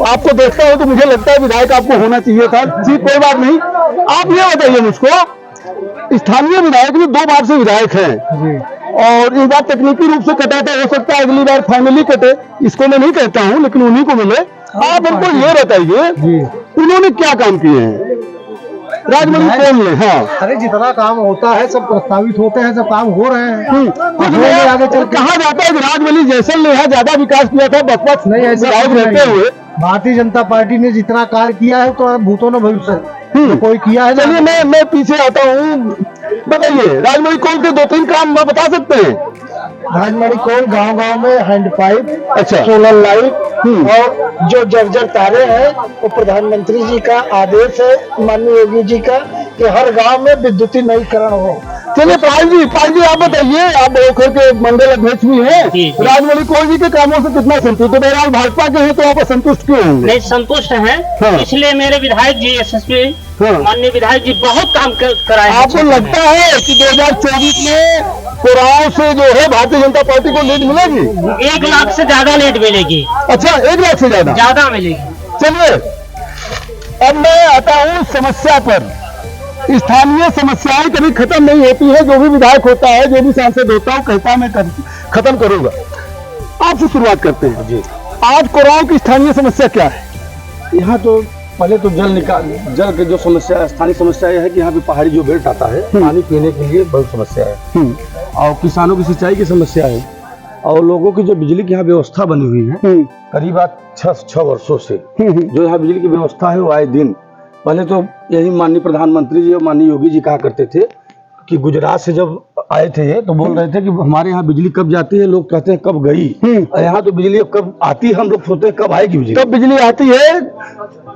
आपको देखता हूँ तो मुझे लगता है विधायक आपको होना चाहिए था जी, कोई बात नहीं। आप ये बताइए मुझको, स्थानीय विधायक भी 2 बार से विधायक हैं और इस बार तकनीकी रूप से कटा तो हो सकता है अगली बार फाइनली कटे, इसको मैं नहीं कहता हूँ, लेकिन उन्हीं को मिले। आप हमको ये बताइए उन्होंने क्या काम किए हैं राजमणि कोल ने? हाँ, अरे जितना काम होता है सब प्रस्तावित होते हैं, सब काम हो रहे हैं। आगे चल कहा जाता है कि राजमणि जैसलमेर ज्यादा विकास किया था बसपा नहीं, ऐसा रहते हुए। भारतीय जनता पार्टी ने जितना कार्य किया है तो भूतों ने भविष्य तो कोई किया है। चलिए मैं पीछे आता हूँ। बताइए राजमणि कोल के 2-3 काम बता सकते हैं? राजमणि कोल गांव-गांव में हैंड पाइप, अच्छा, सोलर लाइट और जो जर्जर तारे हैं वो प्रधानमंत्री जी का आदेश है, माननीय योगी जी का, कि हर गांव में विद्युतीकरण हो। चलिए पाल जी आप बताइए, आप ओखर के मंडल अध्यक्ष भी हैं, राजमणि कौर जी के कामों से कितना संतुष्ट? तो बहरहाल भाजपा के हैं तो आप असंतुष्ट क्यों होंगे? नहीं, संतुष्ट हैं। हाँ। इसलिए मेरे विधायक जी एसएसपी हाँ। माननीय विधायक जी बहुत काम कराए हैं। आपको लगता है कि 2024 में कुराओं से जो है भारतीय जनता पार्टी को लीड मिलेगी? 1 लाख से ज्यादा लीड मिलेगी। अच्छा, 1 लाख से ज्यादा मिलेगी। चलिए अब मैं आता हूँ समस्या पर। स्थानीय समस्याएं कभी खत्म नहीं होती है। जो भी विधायक होता है, जो भी सांसद होता है, कहता है मैं खत्म करूंगा। आपसे शुरुआत करते हैं जी। आज कुराओं की स्थानीय समस्या क्या है? यहाँ तो पहले तो जल की जो समस्या है, स्थानीय समस्या यह है कि यहाँ पे पहाड़ी जो बेल्ट आता है, पानी पीने के लिए बहुत समस्या है, और किसानों की सिंचाई की समस्या है, और लोगों की जो बिजली की यहाँ व्यवस्था बनी हुई है करीब 6 वर्षों से जो यहाँ बिजली की व्यवस्था है वो आए दिन, पहले तो यही माननीय प्रधानमंत्री जी और माननीय योगी जी कहा करते थे कि गुजरात से जब आए थे तो बोल रहे थे कि हमारे यहाँ बिजली कब जाती है, लोग कहते हैं कब गई, और यहाँ तो बिजली कब आती है, हम लोग सोचते हैं कब आएगी बिजली, कब बिजली आती है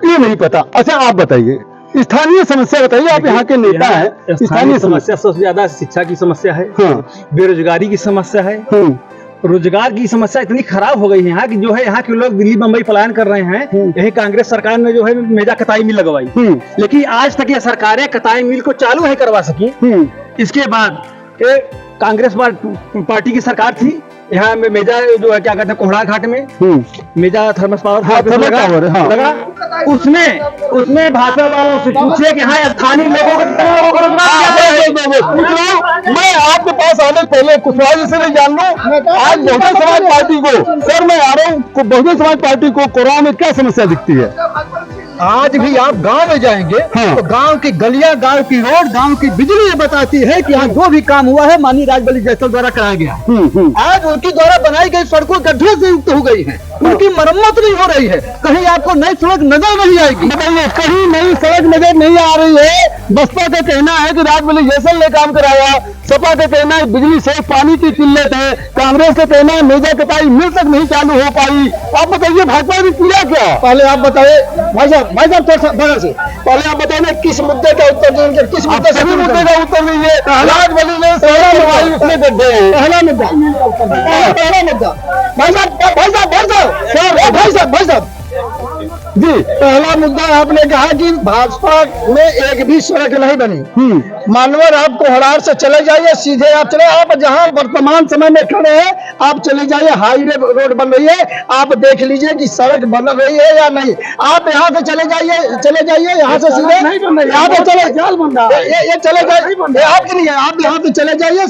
ये नहीं पता। अच्छा आप बताइए, स्थानीय समस्या बताइए, आप यहाँ के नेता हैं। स्थानीय समस्या सबसे ज्यादा शिक्षा की समस्या है, बेरोजगारी की समस्या है, रोजगार की समस्या इतनी खराब हो गई है यहाँ कि जो है यहाँ के लोग दिल्ली बम्बई पलायन कर रहे हैं। यही कांग्रेस सरकार ने जो है मेजा कताई मिल लगवाई, लेकिन आज तक ये सरकारें कताई मिल को चालू है करवा सकी। इसके बाद कांग्रेस पार्टी की सरकार थी, यहाँ में मेजा जो है क्या कहते हैं कोहड़ा घाट में मेजा थर्मस पावर लगा। उसमें भाजपा वालों से पूछे कि हाँ स्थानीय लोगों को मैं आपके पास आने पहले कुशवाहा जी से नहीं जान लूं, आज बहुजन समाज पार्टी को, सर मैं आ रहा हूँ, बहुजन समाज पार्टी को कुराओं में क्या समस्या दिखती है? आज भी आप गांव में जाएंगे तो गांव की गलियां, गांव की रोड, गांव की बिजली ये बताती है कि यहाँ जो भी काम हुआ है माननीय राजबली जैसल द्वारा कराया गया। आज उनकी द्वारा बनाई गई सड़कों गड्ढे से युक्त हो गई है, उनकी मरम्मत नहीं हो रही है। कहीं आपको नई सड़क नजर नहीं आएगी, बताइए कहीं नई सड़क नजर नहीं आ रही है। बसपा का कहना है कि राजबली जैसल ने काम कराया, सपा का कहना है बिजली से पानी की किल्लत है, कांग्रेस का कहना है मेजा कटाई मिल तक नहीं चालू हो पाई। आप बताइए भाजपा ने किया क्या? पहले आप बताइए भाई साहब बगल से पहले आप बताइए ना किस मुद्दे का उत्तर देंगे, किस मुद्दे से मुद्दे का उत्तर दीजिए। राजबली ने सोलह लगाई, उसमें गड्ढे हैं। पहला मुद्दा भाई साहब जी, पहला मुद्दा आपने कहा कि भाजपा में एक भी सड़क नहीं बनी। मानवर आप कोहरार से चले जाइए, सीधे आप चले, आप जहां वर्तमान समय में खड़े हैं आप चले जाइए, हाईवे रोड बन रही है, आप देख लीजिए कि सड़क बन रही है या नहीं। आप यहाँ से चले जाइए यहाँ से सीधे यहाँ पे चले, ये चले जाइए, आपके नहीं है, आप यहाँ पे चले जाइए,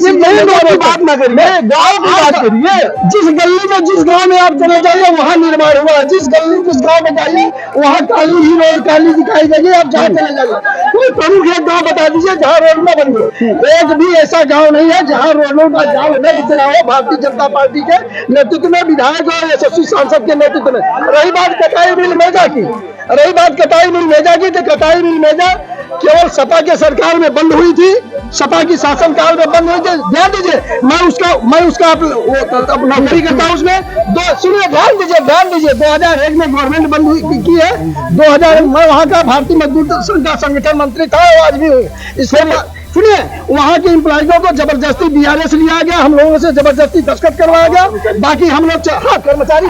बात ना करिए, गाँव की बात करिए। जिस गली में, जिस गाँव में आप चले जाइए वहाँ निर्माण हुआ, जिस गली जिस गाँव में जाइए वहाँ काली ही रोड काली दिखाई देगी। आप जहाँ चले जाइए कोई प्रमुख एक गाँव बता दीजिए जहाँ रोड न बनी। एक भी ऐसा गाँव नहीं है जहाँ रोडों का जाम न दिख रहा हो भारतीय जनता पार्टी के नेतृत्व में, विधायक और यशस्वी सांसद के नेतृत्व में। रही बात कटाई मिल मेजा की, तो कटाई मिल मेजा केवल सपा के सरकार में बंद हुई थी, सपा की शासनकाल में बंद हुई थी। ध्यान दीजिए, मैं उसका नौकरी करता हूँ उसमें। सुनिए, ध्यान दीजिए 2001 में गवर्नमेंट बंद की है। 2000 मैं वहाँ का भारतीय मजदूर संघ का संगठन मंत्री था, आज भी इसमें सुनिए, वहाँ के एम्प्लॉइजों को जबरदस्ती बीआरएस लिया गया, हम लोगों से जबरदस्ती दस्तखत करवाया गया। बाकी हम लोग कर्मचारी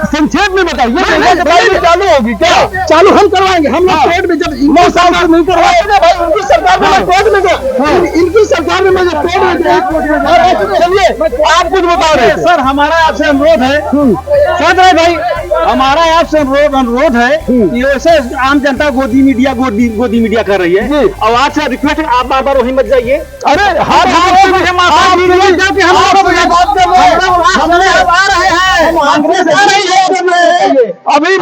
संक्षेप में बताइए चालू होगी क्या? चालू हम करवाएंगे, हम लोग कोर्ट में जब 9 साल से नहीं करवाए भाई, उनकी सरकार में कोर्ट में गया, इनकी सरकार में मैं कोर्ट में गया। चलिए आप कुछ बता रहे हैं सर, हमारा आपसे अनुरोध है, सुन रहे भाई, हमारा आपसे अनुरोध है, वैसे आम जनता गोदी मीडिया कर रही है, और आज से रिक्वेस्ट आप बार वही मत जाइए। अरे अभी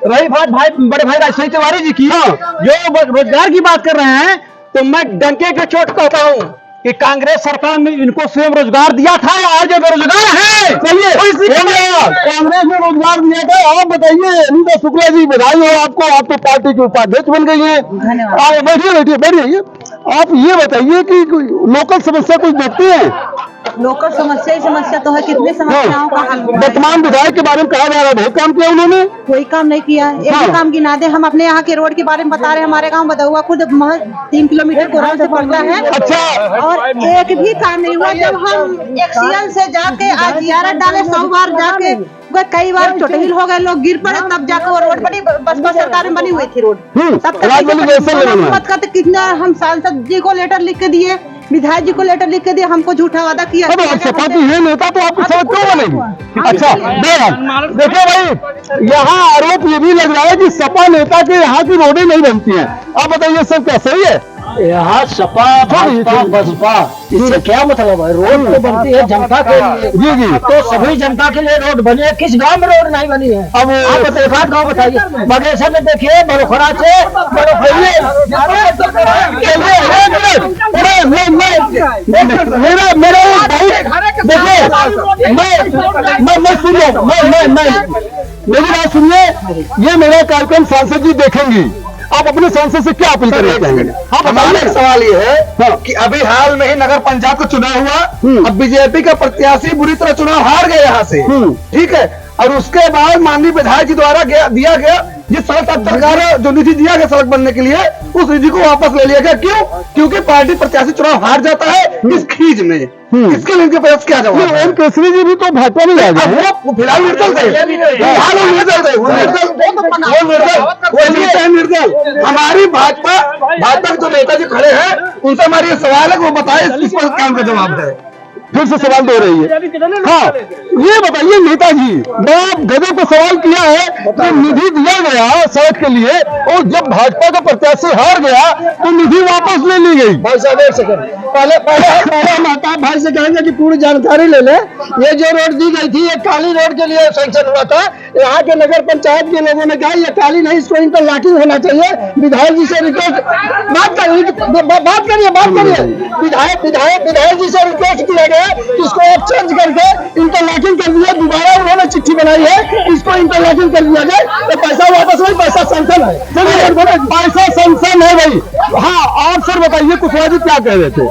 रही बात भाई बड़े भाई राजशाही तिवारी जी की, जो रोजगार की बात कर रहे हैं, तो मैं डंके के चोट कहता हूँ कि कांग्रेस सरकार ने इनको स्वयं रोजगार दिया था, आज ये बेरोजगार है। कांग्रेस ने रोजगार दिया था। आप बताइए नीता शुक्ला जी, बधाई हो आपको, आप तो पार्टी के उपाध्यक्ष बन गई है। बैठिए आप ये बताइए कि लोकल समस्या कुछ देखते हैं? लोकल समस्या ही समस्या तो है, कितनी समस्याओं का हल हुआ है। वर्तमान विधायक के बारे में कहा जा रहा है बहुत काम किया उन्होंने। कोई काम नहीं किया, एक भी काम गिना दे। हम अपने यहाँ के रोड के बारे में बता रहे हैं, हमारे गांव बदहुआ खुद महज 3 किलोमीटर कोराल से पड़ता है। अच्छा। और एक भी काम नहीं हुआ। जब हम एक्सीएल से जाके आज जियारत डाले, 100 बार जाके कई बार चोटहिल हो गए, लोग गिर पड़े, तब जाकर वो रोड बनी। बसपा सरकार में बनी हुई थी रोड, तब तक कितना हम सांसद जी को लेटर लिख के दिए, विधायक जी को लेटर लिख के दिए, हमको झूठा वादा किया। सपा की है नेता तो आपकी समझ क्यों बनेगी? अच्छा देखो भाई, यहाँ आरोप ये भी लग रहा है कि सपा नेता के यहाँ की रोडें नहीं बनती हैं। आप बताइए सब क्या सही है? यहाँ सपा भाजपा बसपा इससे क्या मतलब है? रोड तो बनती है जनता के लिए। जी जी। तो सभी जनता के लिए रोड बनी है, किस गांव में रोड नहीं बनी है? अब आप एक आध गाँव बताइए। बगेश्वर में देखिए, बड़ोखरा से मेरी बात सुनिए, ये मेरा कार्यक्रम सांसद जी देखेंगी, आप अपने सांसद से क्या अपील करना चाहेंगे? हमारा एक सवाल ये है कि अभी हाल में ही नगर पंचायत का चुनाव हुआ, अब बीजेपी का प्रत्याशी बुरी तरह चुनाव हार गए यहाँ से, ठीक है, और उसके बाद माननीय विधायक जी द्वारा दिया गया जिस सड़क सरकार जो निधि दिया गया सड़क बनने के लिए, उस निधि को वापस ले लिया गया। क्यों? क्योंकि पार्टी प्रत्याशी चुनाव हार जाता है इस खींच में। इसके लिए इनके पास क्या जवाब है? ओम केसरी जी भी तो भाजपा में आ गए, वो फिलहाल निर्दल थे। हमारी भाजपा के जो नेताजी खड़े हैं उनसे हमारी सवाल है, वो बताए इस पर काम का जवाब दे। फिर से सवाल दे रही है। हाँ, ये बताइए नेताजी, बड़ा गजब को सवाल किया है कि निधि दिया गया सड़क के लिए और जब भाजपा का प्रत्याशी हार गया तो निधि वापस ले ली गई। भाई साहब एक सेकंड, पहले महताब भाई से कहेंगे कि पूरी जानकारी ले ले। ये जो रोड दी गई थी, ये काली रोड के लिए सैंक्शन हुआ था। यहाँ के नगर पंचायत के लोगों ने कहा ये काली नहीं, इसको इंटरलॉकिंग होना चाहिए। विधायक जी से रिक्वेस्ट बात करिए। विधायक जी से रिक्वेस्ट किया गया, इसको अब चेंज करके इंटरलॉकिंग कर दिया। दोबारा उन्होंने चिट्ठी बनाई है, इसको इंटरलॉकिंग कर दिया जाए तो पैसा वापस नहीं, पैसा सैंक्शन है। पैसा सैंक्शन है भाई। हाँ, आप सर बताइए कुशवाहा जी क्या कह रहे थे?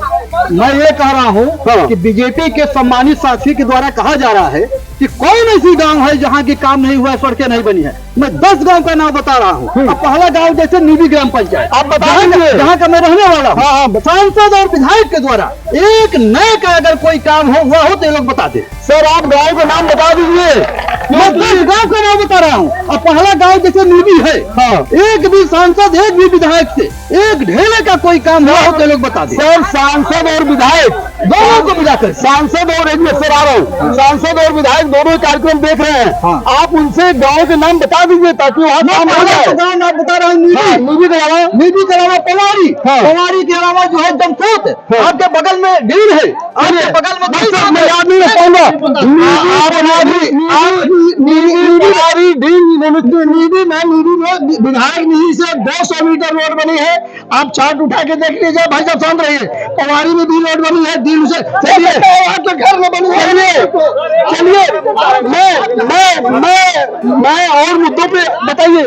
मैं ये कह रहा हूँ कि बीजेपी के सम्मानित साथी के द्वारा कहा जा रहा है कि कौन ऐसी गांव है जहाँ की काम नहीं हुआ है, सड़कें नहीं बनी है। मैं 10 गांव का नाम बता रहा हूँ। अब पहला गांव जैसे नीवी ग्राम पंचायत, आप बताएंगे जहाँ का मैं रहने वाला हूँ। सांसद और विधायक के द्वारा एक नए का अगर कोई काम हुआ हो तो ये लोग बता दे। सर आप गाँव का नाम बता दीजिए। मैं 10 गाँव का नाम बता रहा हूँ। अब पहला गाँव जैसे नीवी है, एक भी सांसद एक भी विधायक से एक ढेले का कोई काम हुआ हो तो ये लोग बता दे। सर सांसद और विधायक दोनों को मिलाकर, सांसद और एक मिनट सर आ रहा हूँ, सांसद और विधायक दोनों कार्यक्रम देख रहे हैं। आप उनसे गांव के नाम बता दीजिए ताकि वहाँ काम हो जाए। गाँव नाम बता रहा हूँ, नीवी के अलावा पवारी, पवारी के अलावा जो है जमशोद, आपके बगल में ढील है, आपके बगल में मैं याद नहीं रख पाऊंगा। विधायक निधि से 200 मीटर रोड बनी है। आप चार्ट उठा के देख लीजिए। भाई साहब शांत रहिए। पवारी में भी रोड बनी है, दिल से आपके घर में बनी है। चलिए मैं और मुद्दों पे बताइए।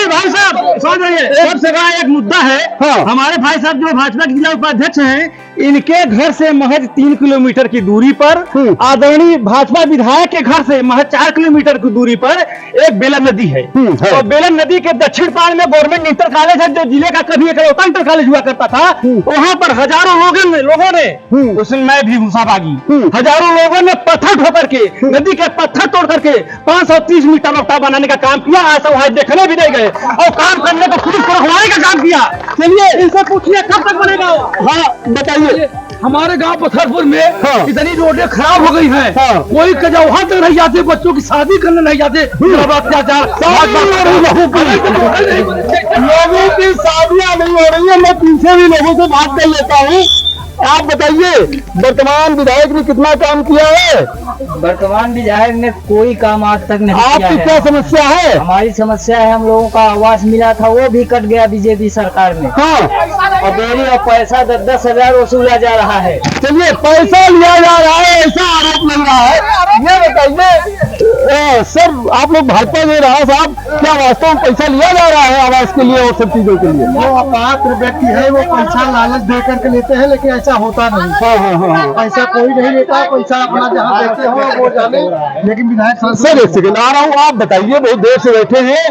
भाई साहब सुन रहिए, सबसे बड़ा एक मुद्दा है। हमारे भाई साहब जो भाजपा के जिला उपाध्यक्ष हैं, इनके घर से महज 3 किलोमीटर की दूरी पर आदरणीय भाजपा विधायक के घर से महज 4 किलोमीटर की दूरी पर एक बेलन नदी है। तो बेलन नदी के दक्षिण पार में गवर्नमेंट इंटर कॉलेज है, जो जिले का कभी इकलौता इंटर कॉलेज हुआ करता था। वहाँ पर हजारों लोगों ने उसमें मैं भी सहभागी, हजारों लोगों ने पत्थर ठोकर के, नदी के पत्थर तोड़ करके 530 मीटर रास्ता बनाने का काम किया। ऐसा वहाँ देखने भी नहीं गए और काम करने को पुलिस को रखवाने का काम किया। चलिए इनसे पूछिए कब तक बनेगा। हाँ बताइए। हमारे गांव पत्थरपुर में इतनी रोडें खराब हो गई हैं, कोई कजौहा तक नहीं जाते, बच्चों की शादी करने नहीं जाते। अत्याचार लोगों की शादियां नहीं हो रही है। मैं पीछे भी लोगों से बात कर लेता हूँ। आप बताइए वर्तमान विधायक ने कितना काम किया है? वर्तमान विधायक ने कोई काम आज तक नहीं किया आपकी क्या समस्या है? हमारी समस्या है, हम लोगों का आवास मिला था वो भी कट गया बीजेपी सरकार में। और डेली और पैसा 10-10 हजार वसूला जा रहा है। चलिए पैसा लिया जा रहा है ऐसा आरोप लग रहा है। ये बताइए सर आप लोग भाजपा में रहा साहब, क्या वास्तव में पैसा लिया जा रहा है आवास के लिए और सब चीजों के लिए? वो अपात्र व्यक्ति है, वो पैसा लालच दे करके लेते हैं, लेकिन ऐसा होता नहीं। हाँ। पैसा कोई नहीं लेता, पैसा अपना जहाँ देते हो वो जाने। लेकिन विधायक सर एक सेकंड आ रहा हूँ, आप बताइए, बहुत देर से बैठे हैं,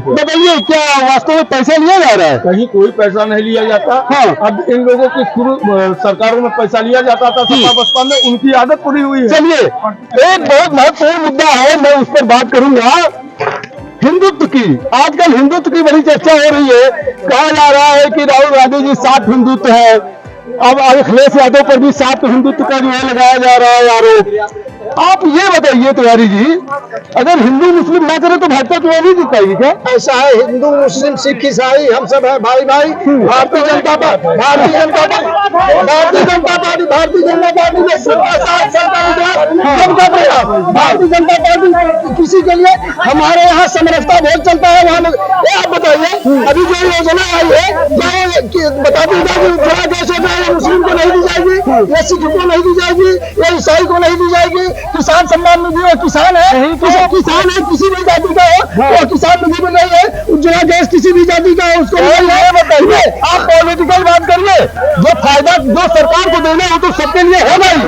बताइए क्या वास्तव में पैसा लिया जा रहा है? कहीं कोई पैसा नहीं लिया जाता। हाँ। अब इन लोगों की शुरू सरकारों में पैसा लिया जाता था, सपा बसपा में, उनकी आदत पूरी हुई है। चलिए एक बहुत महत्वपूर्ण मुद्दा है, मैं उस पर बात करूंगा, हिंदुत्व की। आजकल हिंदुत्व की बड़ी चर्चा हो रही है, कहा जा रहा है कि राहुल गांधी जी साफ हिंदुत्व है। अब अखिलेश यादव पर भी साफ हिंदुत्व का जो है लगाया जा रहा है आरोप। आप ये बताइए तिवारी जी, अगर हिंदू मुस्लिम ना करे तो भाजपा चुनाव नहीं जीत पाएगी क्या? ऐसा है, हिंदू मुस्लिम सिख ईसाई हम सब है भाई भाई। भारतीय जनता पार्टी ने सबका साथ, सबका विकास, सबका प्रयास। भारतीय जनता पार्टी किसी के लिए, हमारे यहाँ समरसता बहुत चलता है। वहाँ आप बताइए, अभी जो योजना आई है बता दीजिए, कैसे मुस्लिम को नहीं दी जाएगी, या सिख को नहीं दी जाएगी, या ईसाई को नहीं दी जाएगी। किसान सम्मान निधि, और किसान है, किसान है किसी भी जाति का हो, और किसान निधि में नहीं है। उज्ज्वला गैस किसी भी जाति का है, उसको बताइए। आप पॉलिटिकल बात करिए, जो फायदा जो सरकार को देना है तो सबके लिए होगा ही।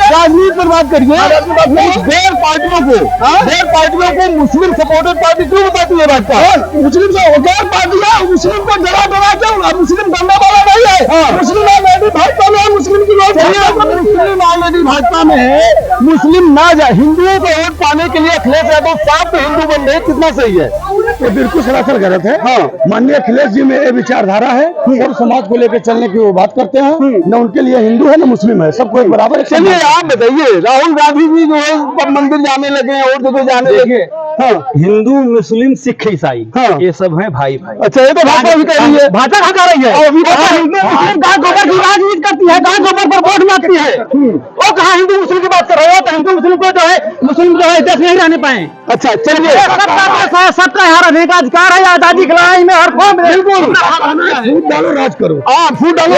राजनीति पर बात करिए, गैर पार्टियों को मुस्लिम सपोर्टेड पार्टी क्यों बताती है भाजपा? मुस्लिम गैर पार्टियां मुस्लिम को डरा क्यों? मुस्लिम दंगा वाला नहीं है, मुस्लिम ऑलरेडी भाजपा में है, मुस्लिम की मुस्लिम ऑलरेडी भाजपा में है। मुस्लिम ना जाए, हिंदुओं को वोट पाने के लिए अखिलेश यादव साफ हिंदू बन रहे, कितना सही है? ये बिल्कुल सरासर गलत है। हाँ, माननीय अखिलेश जी में ये विचारधारा है और समाज को लेकर चलने की वो बात करते हैं। न उनके लिए हिंदू है न मुस्लिम है, सबको एक बराबर। चलिए आप बताइए, राहुल गांधी जी जो है मंदिर जाने लगे और जगह जाने लगे। हाँ, हिंदू मुस्लिम सिख ईसाई, हाँ, ये सब है भाई भाई। अच्छा, ये तो भाजपा भी कह रही है, भाजपा कहा रही है, गाय गोबर की राजनीति करती है, गाय गोबर पर वोट मांगती है। वो कहा हिंदू मुस्लिम की बात कर रहे हो, तो हिंदू मुस्लिम को जो है मुस्लिम जो है देश नहीं रहने पाए। अच्छा चलिए, सबका यहाँ रहने का अधिकार है, आजादी की लड़ाई में हर कौम बिल्कुल फूट डालो राज करो। फूट डालो,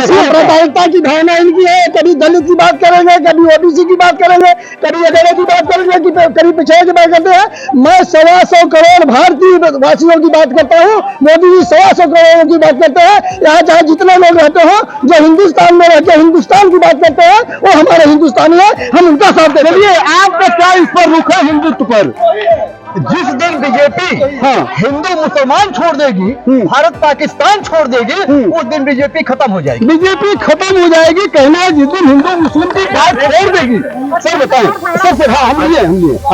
सांप्रदायिकता की भावना इनकी है। कभी दलित की बात करेंगे, कभी ओबीसी की बात करेंगे, कभी अगड़े की बात करेंगे, कभी पिछड़े की बात करते हैं। मैं 125 करोड़ भारतीय वासियों की बात करता हूँ, मोदी जी 125 करोड़ की बात करते हैं। यहाँ चाहे जितने लोग रहते हो, जो हिंदुस्तान में रहते हिंदुस्तान की बात करते हैं, वो हमारे हिंदुस्तानी है, हम उनका साथ देते हैं। चलिए आपका क्या इस पर रुख है हिंदुत्व पर? जिस दिन बीजेपी हिंदू मुसलमान छोड़ देगी, भारत पाकिस्तान छोड़ देगी, उस दिन बीजेपी खत्म हो जाएगी। बीजेपी खत्म हो जाएगी, कहना है जिस दिन हिंदू मुस्लिम की बात छोड़ देगी। सर बताओ, सर हाँ, हम लिए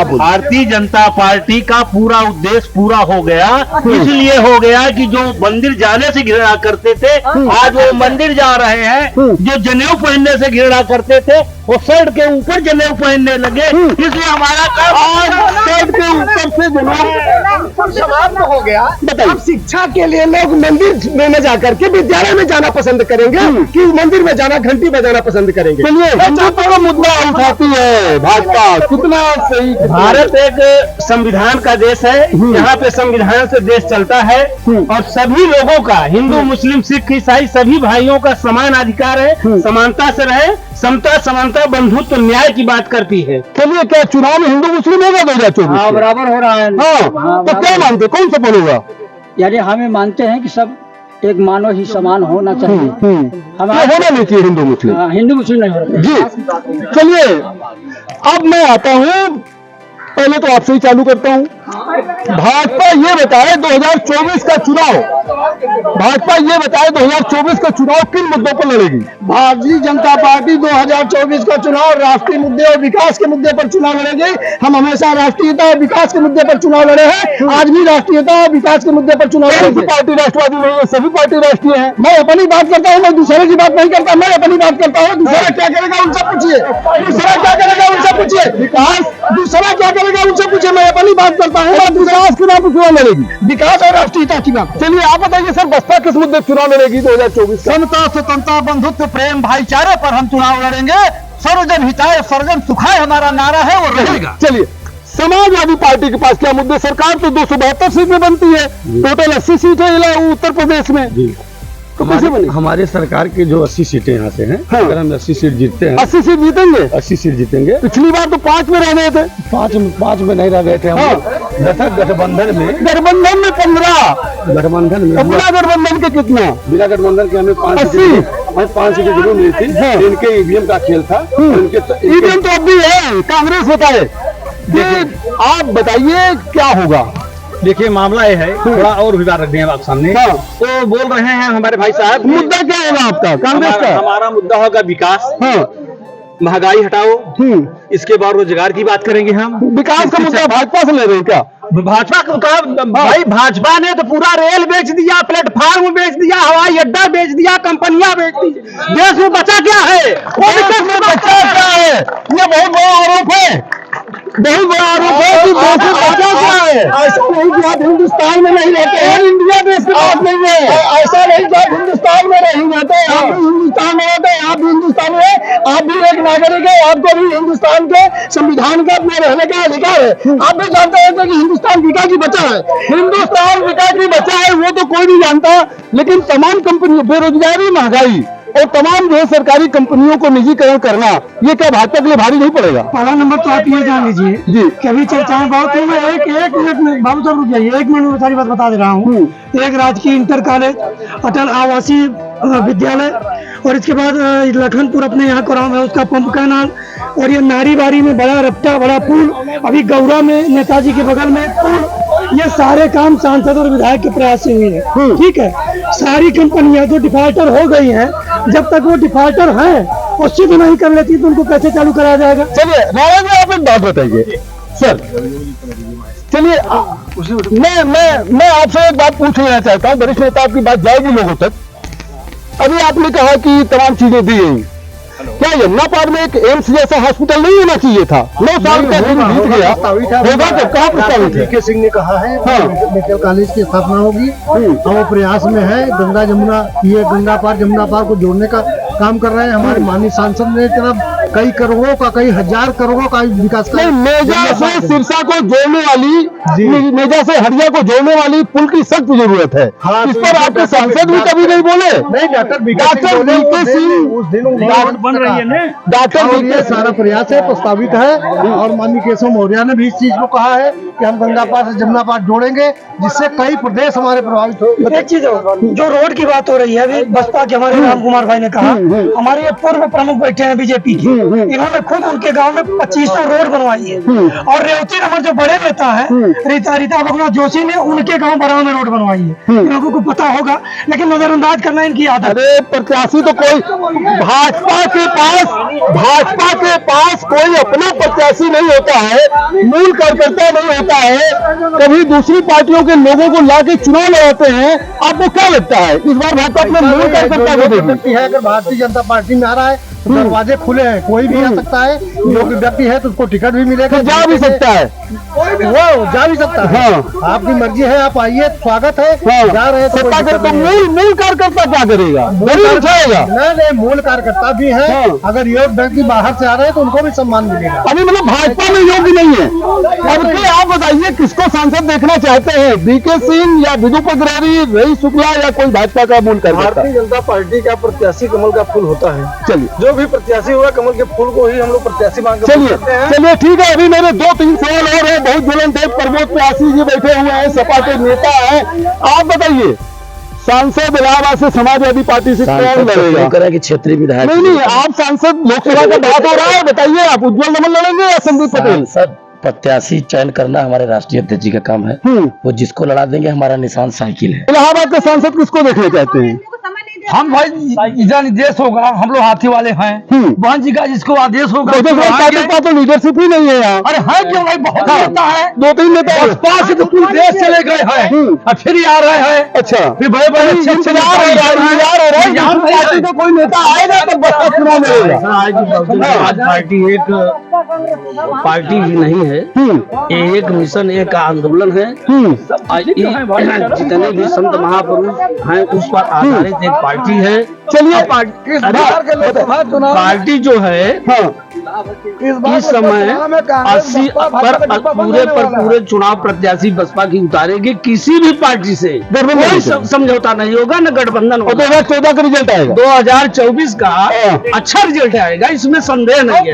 भारतीय जनता पार्टी का पूरा उद्देश्य पूरा हो गया, इसलिए हो गया कि जो मंदिर जाने से घृणा करते थे, आज वो मंदिर जा रहे हैं। जो जनेऊ पहनने से घृणा करते थे, वो शर्ट के ऊपर जनेऊ पहनने लगे, इसलिए हमारा काम शर्ट के ऊपर से जनेऊ समाप्त हो गया। अब शिक्षा के लिए लोग मंदिर में न जाकर के विद्यालय में जाना पसंद करेंगे कि मंदिर में जाना, घंटी बजाना पसंद करेंगे। चलिए, हिंदुत्व का मुद्दा उठाती है भाजपा, कितना सही। भारत एक संविधान का देश है, यहाँ पे संविधान से देश चलता है, और सभी लोगों का, हिंदू मुस्लिम सिख ईसाई सभी भाइयों का समान अधिकार है, समानता से रहे, समता समानता बंधुत्व न्याय की बात करती है। चलिए, क्या चुनाव में हिंदू मुस्लिम होगा 2024? हाँ, बराबर हो रहा है। हाँ, तो क्या मानते, कौन सा होगा? यानी हमें मानते हैं कि सब एक मानव ही समान होना चाहिए। हमारा होना नहीं चाहिए हिंदू मुस्लिम। हिंदू मुस्लिम नहीं होना जी। चलिए अब मैं आता हूँ, पहले तो आपसे ही चालू करता हूँ। भाजपा ये बताए 2024 का चुनाव, भाजपा ये बताए 2024 का चुनाव किन मुद्दों पर लड़ेगी? भारतीय जनता पार्टी 2024 का चुनाव राष्ट्रीय मुद्दे और विकास के मुद्दे पर चुनाव लड़ेगी। हम हमेशा राष्ट्रीयता और विकास के मुद्दे पर चुनाव लड़े हैं, आज भी राष्ट्रीयता और विकास के मुद्दे पर चुनाव लड़ेंगे। पार्टी राष्ट्रवादी नहीं है, सभी पार्टी राष्ट्रीय है। मैं अपनी बात करता हूँ, मैं दूसरे की बात नहीं करता, मैं अपनी बात करता हूँ। दूसरा क्या करेगा उनसे पूछिए, दूसरा क्या करेगा उनसे पूछिए, विकास दूसरा क्या करेगा उनसे पूछिए। मैं अपनी बात करता हूँ, विकास के नाम पर चुनाव लड़ेगी, विकास और राष्ट्रीयता की बात। चलिए आप बताइए सर, बसपा किस मुद्दे चुनाव लड़ेगी 2024? समता स्वतंत्रता बंधुत्व प्रेम भाईचारे पर हम चुनाव लड़ेंगे। सर्वजन हिताय सर्वजन सुखाय हमारा नारा है, वो रहेगा। चलिए, समाजवादी पार्टी के पास क्या मुद्दे? सरकार तो 272 सीटें बनती है, टोटल 80 सीटें उत्तर प्रदेश में। तो कैसे बने? हमारे सरकार के जो 80 सीटें यहाँ से हैं, हाँ। अगर हम 80 सीट जीतते हैं, 80 सीट जीतेंगे? 80 सीट जीतेंगे। पिछली बार तो 5 में रह गए थे। 5 में नहीं रह गए थे हम हाँ। लोग। गठबंधन में 15, गठबंधन में बिना गठबंधन के कितना? बिना गठबंधन के हमें 5 सीटें जरूर मिली थी। हाँ। इनके ईवीएम का खेल था। ईवीएम तो अब भी है, कांग्रेस बताए। आप बताइए क्या होगा? देखिए मामला ये है, थोड़ा और विवाद रख दिए आप सामने। हाँ। तो बोल रहे हैं हमारे भाई साहब, मुद्दा क्या होगा आपका कांग्रेस का? हमारा मुद्दा होगा विकास, हाँ। महंगाई हटाओ, इसके बाद रोजगार की बात करेंगे हम। विकास का मुद्दा भाजपा से ले रहे हैं क्या? भाजपा का भाई, भाजपा ने तो पूरा रेल बेच दिया, प्लेटफार्म बेच दिया, हवाई अड्डा बेच दिया, कंपनियां बेच दी, देश में बचा क्या है? देश में बचा क्या है? ये बहुत बड़ा आरोप है, बहुत बड़ा आरोप है कि देश में बचा क्या है? ऐसा नहीं कि आप हिंदुस्तान में नहीं रहते हैं, इंडिया देश के पास नहीं है। ऐसा नहीं कि आप हिंदुस्तान में नहीं रहते, आप भी हिंदुस्तान में रहते हैं, आप भी हिंदुस्तान में, आप भी एक नागरिक है, आपको भी हिंदुस्तान के संविधान का अपने रहने का अधिकार है। आप भी जानते हैं कि हिंदुस्तान विकास की बचा है, हिंदुस्तान विकास की बचा है, वो तो कोई नहीं जानता। लेकिन तमाम कंपनियों, बेरोजगारी, महंगाई और तमाम जो है सरकारी कंपनियों को निजीकरण करना, ये क्या भाजपा के लिए भारी नहीं पड़ेगा? पहला नंबर तो आप ये जान लीजिए जी कि अभी चर्चाएं बहुत हुई। मैं एक मिनट में बाबू साहब रुक जाइए, 1 मिनट में सारी बात बता दे रहा हूँ। एक राजकीय इंटर कॉलेज, अटल आवासीय विद्यालय, और इसके बाद लखनपुर अपने यहाँ कोराम है उसका पंप कैनाल, और ये नारीबारी में बड़ा रपटा, बड़ा पुल, अभी गौरा में नेताजी के बगल में पुल, ये सारे काम सांसद और विधायक के प्रयास से हुए हैं। ठीक है, सारी कंपनियां जो डिफॉल्टर हो गई हैं, जब तक वो डिफॉल्टर हैं और सिद्ध नहीं कर लेती तो उनको कैसे चालू कराया जाएगा? चलिए नारायण जी, आप एक बात बताइए सर। चलिए मैं आपसे एक बात पूछ लेना चाहता हूँ, वरिष्ठ नेता आपकी बात जाएगी लोगों तक। अभी आपने कहा कि तमाम चीजें दी गई, क्या यमुना पार में एक एम्स जैसा हॉस्पिटल नहीं होना चाहिए था? 9 साल का दिन बीत गया, होगा तो कहाँ प्रस्तावित है? के सिंह ने कहा है मेडिकल कॉलेज की स्थापना होगी, तो वो प्रयास में है। गंगा जमुना, ये गंगा पार जमुना पार को जोड़ने का काम कर रहे हैं। हमारे माननीय सांसद ने तरफ कई करोड़ों का, कई हजार करोड़ों का विकास का, मेजा से सिरसा को जोड़ने वाली, मेजा से हरिया को जोड़ने वाली पुल की सख्त जरूरत है। हाँ, इस पर आपके सांसद भी कभी नहीं बोले? नहीं, डॉक्टर बीके सिंह उस दिन बन रही है ना, डॉक्टर ये सारा प्रयास है, प्रस्तावित है। और माननीय केशव मौर्य ने भी इस चीज को कहा है कि हम गंगा पार से जमुना पार जोड़ेंगे, जिससे कई प्रदेश हमारे प्रभावित हो। एक चीज जो रोड की बात हो रही है, अभी बसपा के हमारे राम कुमार भाई ने कहा, हमारे ये पूर्व प्रमुख बैठे हैं बीजेपी के, इन्होंने खुद उनके गांव में 2500 रोड बनवाई है। और रेवती नंबर जो बड़े नेता है रीता बगुला जोशी ने उनके गांव बराव में रोड बनवाई है। इन लोगों को पता होगा, लेकिन नजरअंदाज करना इनकी आदत। अरे प्रत्याशी तो कोई भाजपा के पास कोई अपना प्रत्याशी नहीं होता है, मूल कार्यकर्ता नहीं होता है, कभी दूसरी पार्टियों के लोगों को लाके चुनाव लड़ाते हैं। आपको क्या लगता है इस बार भाजपा अपने मूल कार्यकर्ता को देखती है? अगर भारतीय जनता पार्टी में आ रहा है तो दरवाजे खुले हैं, कोई भी आ सकता है। योग्य व्यक्ति है तो उसको टिकट भी मिलेगा, जा भी सकता है, वो जा भी सकता है। हाँ। आपकी मर्जी है, आप आइए, स्वागत है। जा रहे हैं तो मूल कार्यकर्ता क्या करेगा? नहीं, मूल कार्यकर्ता भी है। अगर योग्य व्यक्ति बाहर से आ रहे हैं तो उनको भी सम्मान मिलेगा। अभी मतलब भाजपा में योग्य नहीं है। अब के आप बताइए किसको सांसद देखना चाहते हैं, बीके सिंह या विदुपत रारी, रईस शुक्ला, या कोई भाजपा का मूल कार्यकर्ता? भारतीय जनता पार्टी का प्रत्याशी कमल का फूल होता है। चलिए, जो भी प्रत्याशी होगा कमल के फूल को ही हम लोग प्रत्याशी मान के चलिए ठीक है। अभी मेरे 2-3 सवाल और है, बहुत ज्वलंत है। प्रमोद प्यासी जी बैठे हुए हैं, सपा के नेता हैं। आप बताइए, सांसद इलाहाबाद से समाजवादी पार्टी से कौन लड़ेगा? क्षेत्रीय विधायक नहीं, आप सांसद लोकसभा का बात हो रहा है, बताइए आप उज्जवल नमन लड़ेंगे या संदीप पटेल? प्रत्याशी चयन करना हमारे राष्ट्रीय अध्यक्ष जी का काम है, वो जिसको लड़ा देंगे। हमारा निशान साइकिल है। इलाहाबाद के सांसद किसको देखना चाहते हैं? हम भाई जिसका निर्देश होगा, हम लोग हाथी वाले हैं, बहन जी का जिसको आदेश होगा। तो लीडरशिप ही नहीं है यहाँ। अरे है क्यों नहीं, बहुत नेता है, 2-3 नेता पास तो पूरे देश चले गए हैं और फिर आ रहे हैं। अच्छा, फिर बड़े बड़े पार्टी का कोई नेता आएगा तो बस का चुनाव मिलेगा। पार्टी भी नहीं है, ये एक मिशन, एक आंदोलन है। जितने भी संत महापुरुष हैं उस पर आधारित एक पार्टी पार्टी है। चलिए पार्टी जो है इस समय 80 पूरे चुनाव प्रत्याशी बसपा की उतारेगी। किसी भी पार्टी से कोई समझौता नहीं होगा, न गठबंधन होगा। 2014 का रिजल्ट आएगा, 2024 का अच्छा रिजल्ट आएगा, इसमें संदेह नहीं है।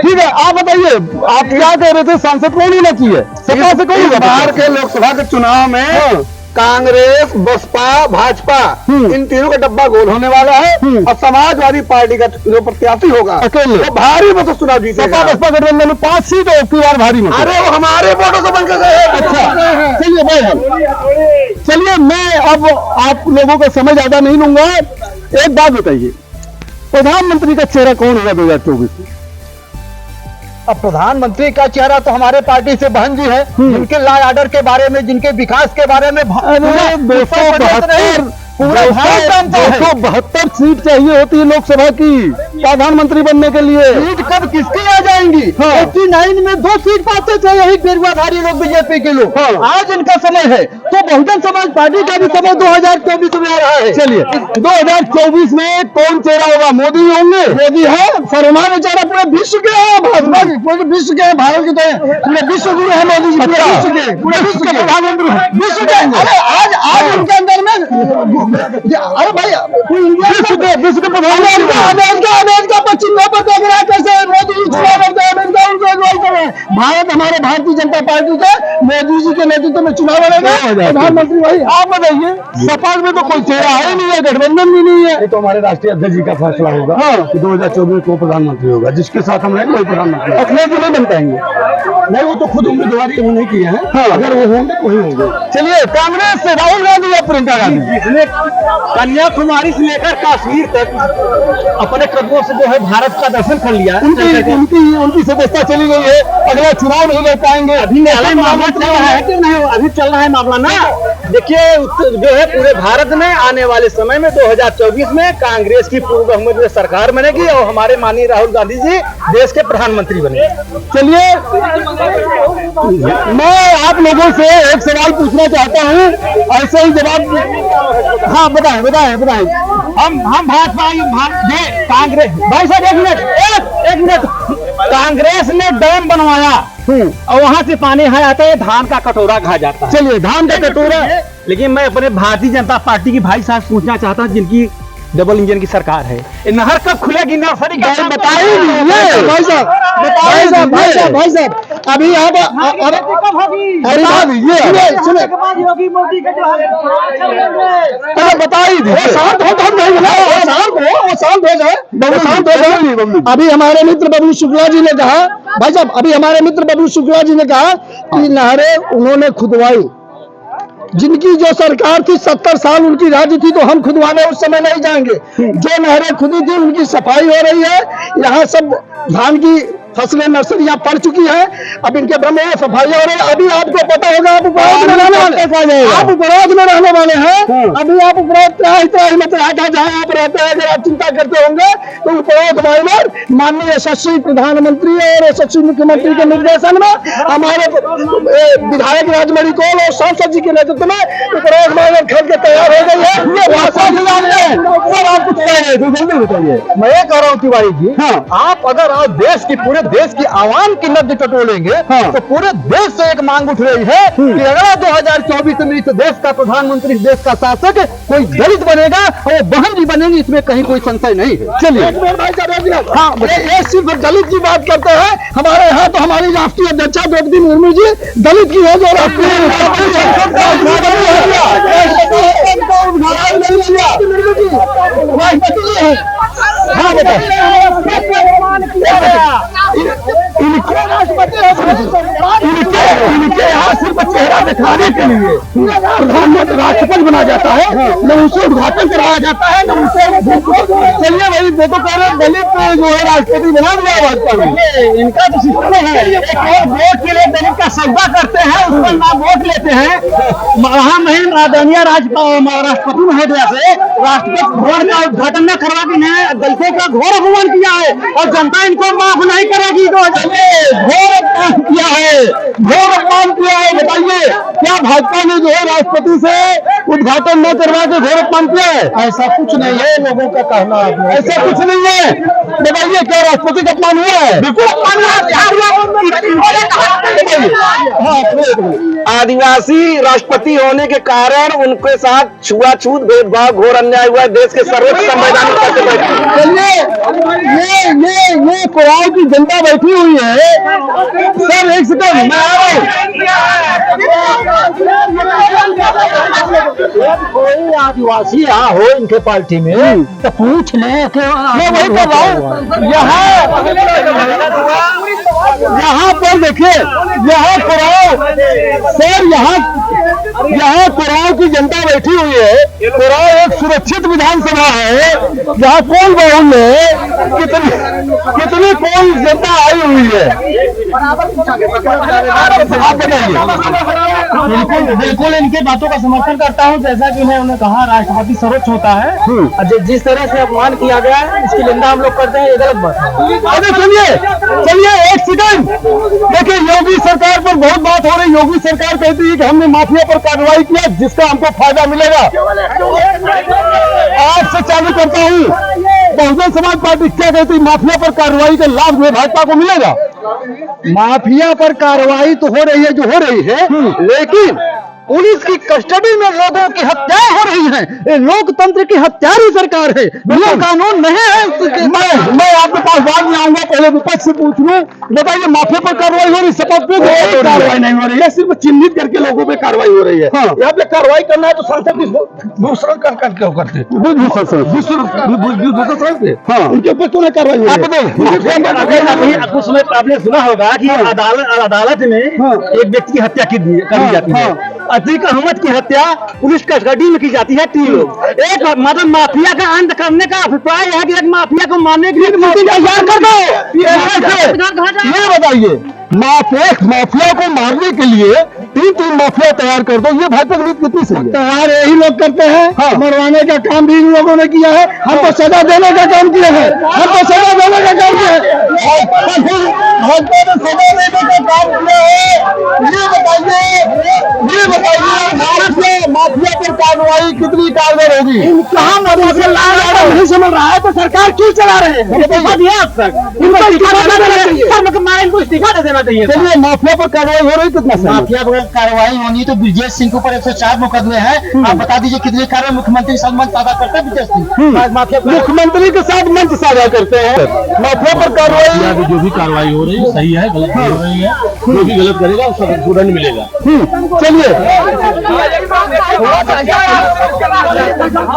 ठीक है, आप बताइए, आप क्या कह रहे थे? सांसद कौन होना चाहिए? सपा से कौन होगा? बिहार के लोकसभा के चुनाव में कांग्रेस, बसपा, भाजपा इन तीनों का डब्बा गोल होने वाला है और समाजवादी पार्टी का जो प्रत्याशी होगा अकेले वो भारी मतलब चुनाव जीतेगा। सपा बसपा गठबंधन में 5 सीट और की बार भारी मत। अरे वो हमारे वोटों से बनकर गए। अच्छा चलिए भाई, चलिए मैं अब आप लोगों का समय ज्यादा नहीं लूंगा। एक बात बताइए, प्रधानमंत्री का चेहरा कौन होगा 2024 में? अब प्रधानमंत्री का चेहरा तो हमारे पार्टी से बहन जी है, जिनके लॉ ऑर्डर के बारे में, जिनके विकास के बारे में 272 सीट चाहिए होती है लोकसभा की प्रधानमंत्री बनने के लिए। सीट कब किसकी आ जाएंगी? 89 में 2 सीट पाते थे यही बेरुआधारी लोग, बीजेपी के लोग। आज इनका समय है तो बहुजन समाज पार्टी का भी समय 2024 में आ रहा है। चलिए 2024 में कौन चेहरा होगा? मोदी होंगे? मोदी है, फरमान बेचारा पूरे विश्व के है, भाजपा के पूरे विश्व के, भारत के तो पूरे विश्व गुरु है मोदी जी, पूरे विश्व के, पूरे विश्व के प्रधानमंत्री है, विश्व के। अरे आज उनके अंदर में अरे भाई विश्व के प्रधानमंत्री अमेरिका पश्चिम में देख रहा है कैसे मोदी चुनाव करते हैं, अमेरिका उनको एडवाइस कर रहे हैं। भारत हमारे भारतीय जनता पार्टी का मोदी जी के नेतृत्व में चुनाव लड़ेगा प्रधानमंत्री। भाई आप बताइए, सपा में तो कोई चेहरा है नहीं है, गठबंधन भी नहीं है। ये तो हमारे राष्ट्रीय अध्यक्ष जी का फैसला होगा कि 2024 को प्रधानमंत्री होगा, जिसके साथ हम कोई प्रधानमंत्री अखिलेश जी नहीं बन पाएंगे। नहीं, वो तो खुद उम्मीदवारी नहीं किए हैं। अगर वो होंगे तो वही होंगे। चलिए कांग्रेस से राहुल गांधी या प्रियंका गांधी? जिसने कन्याकुमारी से लेकर कश्मीर तक अपने कदमों से जो है भारत का दर्शन कर लिया, उनकी सदस्यता चली गई है, अगला चुनाव नहीं लड़ पाएंगे। अभी मामला चल रहा है कि नहीं? अभी चल रहा है मामला ना। देखिए जो है पूरे भारत में आने वाले समय में 2024 में कांग्रेस की पूर्ण बहुमत में सरकार बनेगी और हमारे माननीय राहुल गांधी जी देश के प्रधानमंत्री बनेंगे। चलिए मैं आप लोगों से एक सवाल पूछना चाहता हूँ, ऐसे ही जवाब। हाँ बताएं बताएं बताएं। हम भाजपा कांग्रेस, भाई साहब एक मिनट, कांग्रेस ने डैम बनवाया और वहाँ से पानी है आता है, धान का कटोरा खा जाता है। चलिए धान का कटोरा। लेकिन मैं अपने भारतीय जनता पार्टी की भाई साहब पूछना चाहता हूँ, जिनकी डबल इंजन की सरकार है, नहर कब खुलेगी? नर्सरी का बताइए भाई साहब अभी आप अभी हमारे मित्र बबलू शुक्ला जी ने कहा, भाई साहब अभी हमारे मित्र बबलू शुक्ला जी ने कहा कि नहरें उन्होंने खुदवाई। जिनकी जो सरकार थी 70 साल उनकी राज्य थी, तो हम खुदवाने उस समय नहीं जाएंगे। जो नहरें खुदी थी उनकी सफाई हो रही है। यहाँ सब धान की फसलें नर्सरियां पड़ चुकी हैं, अब इनके ब्रह्म सफाई हो रही है। अभी आपको पता होगा आप उपरोध में रहने वाले, आप उपरोध में रहने वाले हैं। अभी आप उपरोध त्राही मत रहा, जहाँ आप रहते हैं अगर आप चिंता करते होंगे तो उपरोध वाइनर माननीय यशस्वी प्रधानमंत्री और यशस्वी मुख्यमंत्री के निर्देशन में हमारे विधायक राजमणि कौल और सांसद जी के नेतृत्व में उपरोध वाइनर खेल के तैयार हो गई है। सर आप कुछ कह रहे थे, जल्दी बताइए। मैं ये कह रहा हूँ तिवारी जी, आप अगर आप देश की पूरे देश की आवाम की नब्ज टटोलेंगे तो पूरे देश से एक मांग उठ रही है कि अगर 2024 में इस देश का प्रधानमंत्री, देश का शासक कोई दलित बनेगा और वो बहन जी बनेंगी, इसमें कहीं कोई संशय नहीं है। चलिए हाँ, ये सिर्फ दलित की बात करते हैं। हमारे यहाँ तो हमारी राष्ट्रीय अध्यक्षा द्रौपदी मुर्मू जी दलित की है, जो इनके यहाँ सिर्फ चेहरा दिखाने के लिए प्रधानमंत्री राष्ट्रपति बना जाता है, न उसे उद्घाटन कराया जाता है, न उसे। चलिए भाई वो तो कह रहे दलित जो है राष्ट्रपति बना दिया भाजपा में। इनका तो सिस्टम है, वोट के लिए दलित का सौदा करते हैं, उस पर नाम वोट लेते हैं। वहाँ नहीं आदरणीय राष्ट्रपति महोदया से राष्ट्रपति भवन का उद्घाटन न करवा के दलितों का घोर अपमान किया है और जनता इनको माफ नहीं करेगी। घोर अपमान किया है। घोर अपमान किया है। बताइए क्या भाजपा ने जो है राष्ट्रपति से उद्घाटन न करवा के घोर अपमान किया है? ऐसा कुछ नहीं है, लोगों का कहना है। ऐसा कुछ नहीं है। बताइए क्या राष्ट्रपति का अपमान हुआ है? बिल्कुल अपमान हुआ। आदिवासी राष्ट्रपति होने के कारण उनके साथ छुआछूत, भेदभाव, घोर अन्याय हुआ है। देश के सर्वोच्च संवैधानिक पद पे बैठे। चलिए ये कुरान की जनता बैठी हुई है। सर एक सेकंड, मैं आ रहा हूँ। कोई आदिवासी यहाँ हो इनके पार्टी में तो पूछ ले। मैं वही कर रहा हूँ। यहाँ पर देखिए, यहाँ कुरान सर, यहाँ कुरान की जनता बैठी हुई है। कुरान एक सुरक्षित विधानसभा है जहाँ कौन बाहुल है, कितनी कौन जनता आई हुई है। आप बताइए। बिल्कुल इनकी बातों का समर्थन करता हूँ। जैसा कि उन्होंने कहा राष्ट्रपति सर्वोच्च होता है और जिस तरह से अपमान किया गया है इसकी निंदा हम लोग करते हैं, ये गलत बात है। अरे चलिए एक सेकंड, देखिए योगी सरकार पर बहुत बात हो रही। योगी सरकार कहती है कि हमने माफिया पर कार्रवाई किया जिसका हमको फायदा मिलेगा। आज से चालू करता हूँ, बहुजन समाज पार्टी क्या कहती है? माफिया पर कार्रवाई का लाभ जो भाजपा को मिलेगा। माफिया पर कार्रवाई तो हो रही है जो हो रही है, लेकिन पुलिस की कस्टडी में लोगों की हत्याएं हो रही हैं। ये लोकतंत्र की हत्यारी सरकार है, नियम कानून नहीं है। मैं आपके पास बाद में आऊंगा, पहले विपक्ष से पूछ लूं। बताइए माफिया पर कार्रवाई हो रही, शपथ पे कार्रवाई नहीं हो रही है, सिर्फ चिन्हित करके लोगों पे कार्रवाई हो रही है। यहाँ पे कार्रवाई करना है तो सांसद भूषण कर क्यों करते? उनके ऊपर क्यों नहीं कार्रवाई हो रही है? कुछ समय आपने सुना होगा कि अदालत में एक व्यक्ति की हत्या की जाती है। अतीक अहमद की हत्या पुलिस कस्टडी में की जाती है 3 लोग। एक मतलब माफिया का अंत करने का अभिप्राय है कि एक माफिया को मारने के लिए तैयार कर दो। ये बताइए माफिया को मारने के लिए 3 माफिया तैयार कर दो, ये भाजपा की नीति कितनी सही है? तैयार यही लोग करते हैं। मरवाने का काम भी इन लोगों ने किया है, हमको सजा देने का काम किया है, हमको सजा देने का काम किया है। भाजपा ने सजा देने का काम किया है। ये बताइए माफिया पर कार्रवाई कितनी कारगर होगी? कहाँ नहीं समझ रहा है तो सरकार क्यों चला रहे हैं? इस्तीफा दे देना चाहिए। चलिए माफिया पर कार्रवाई हो रही कितना? माफिया पर कार्रवाई होनी तो ब्रजेश सिंह के ऊपर 104 मुकदमे हैं। आप बता दीजिए कितने कार्य मुख्यमंत्री साथ मंच साझा करते हैं ब्रजेश सिंह? माफिया मुख्यमंत्री के साथ मंच साझा करते हैं। माफिया पर कार्रवाई, जो भी कार्रवाई हो रही है सही है, गलत नहीं हो रही है। जो भी गलत करेगा उसका दंड मिलेगा। चलिए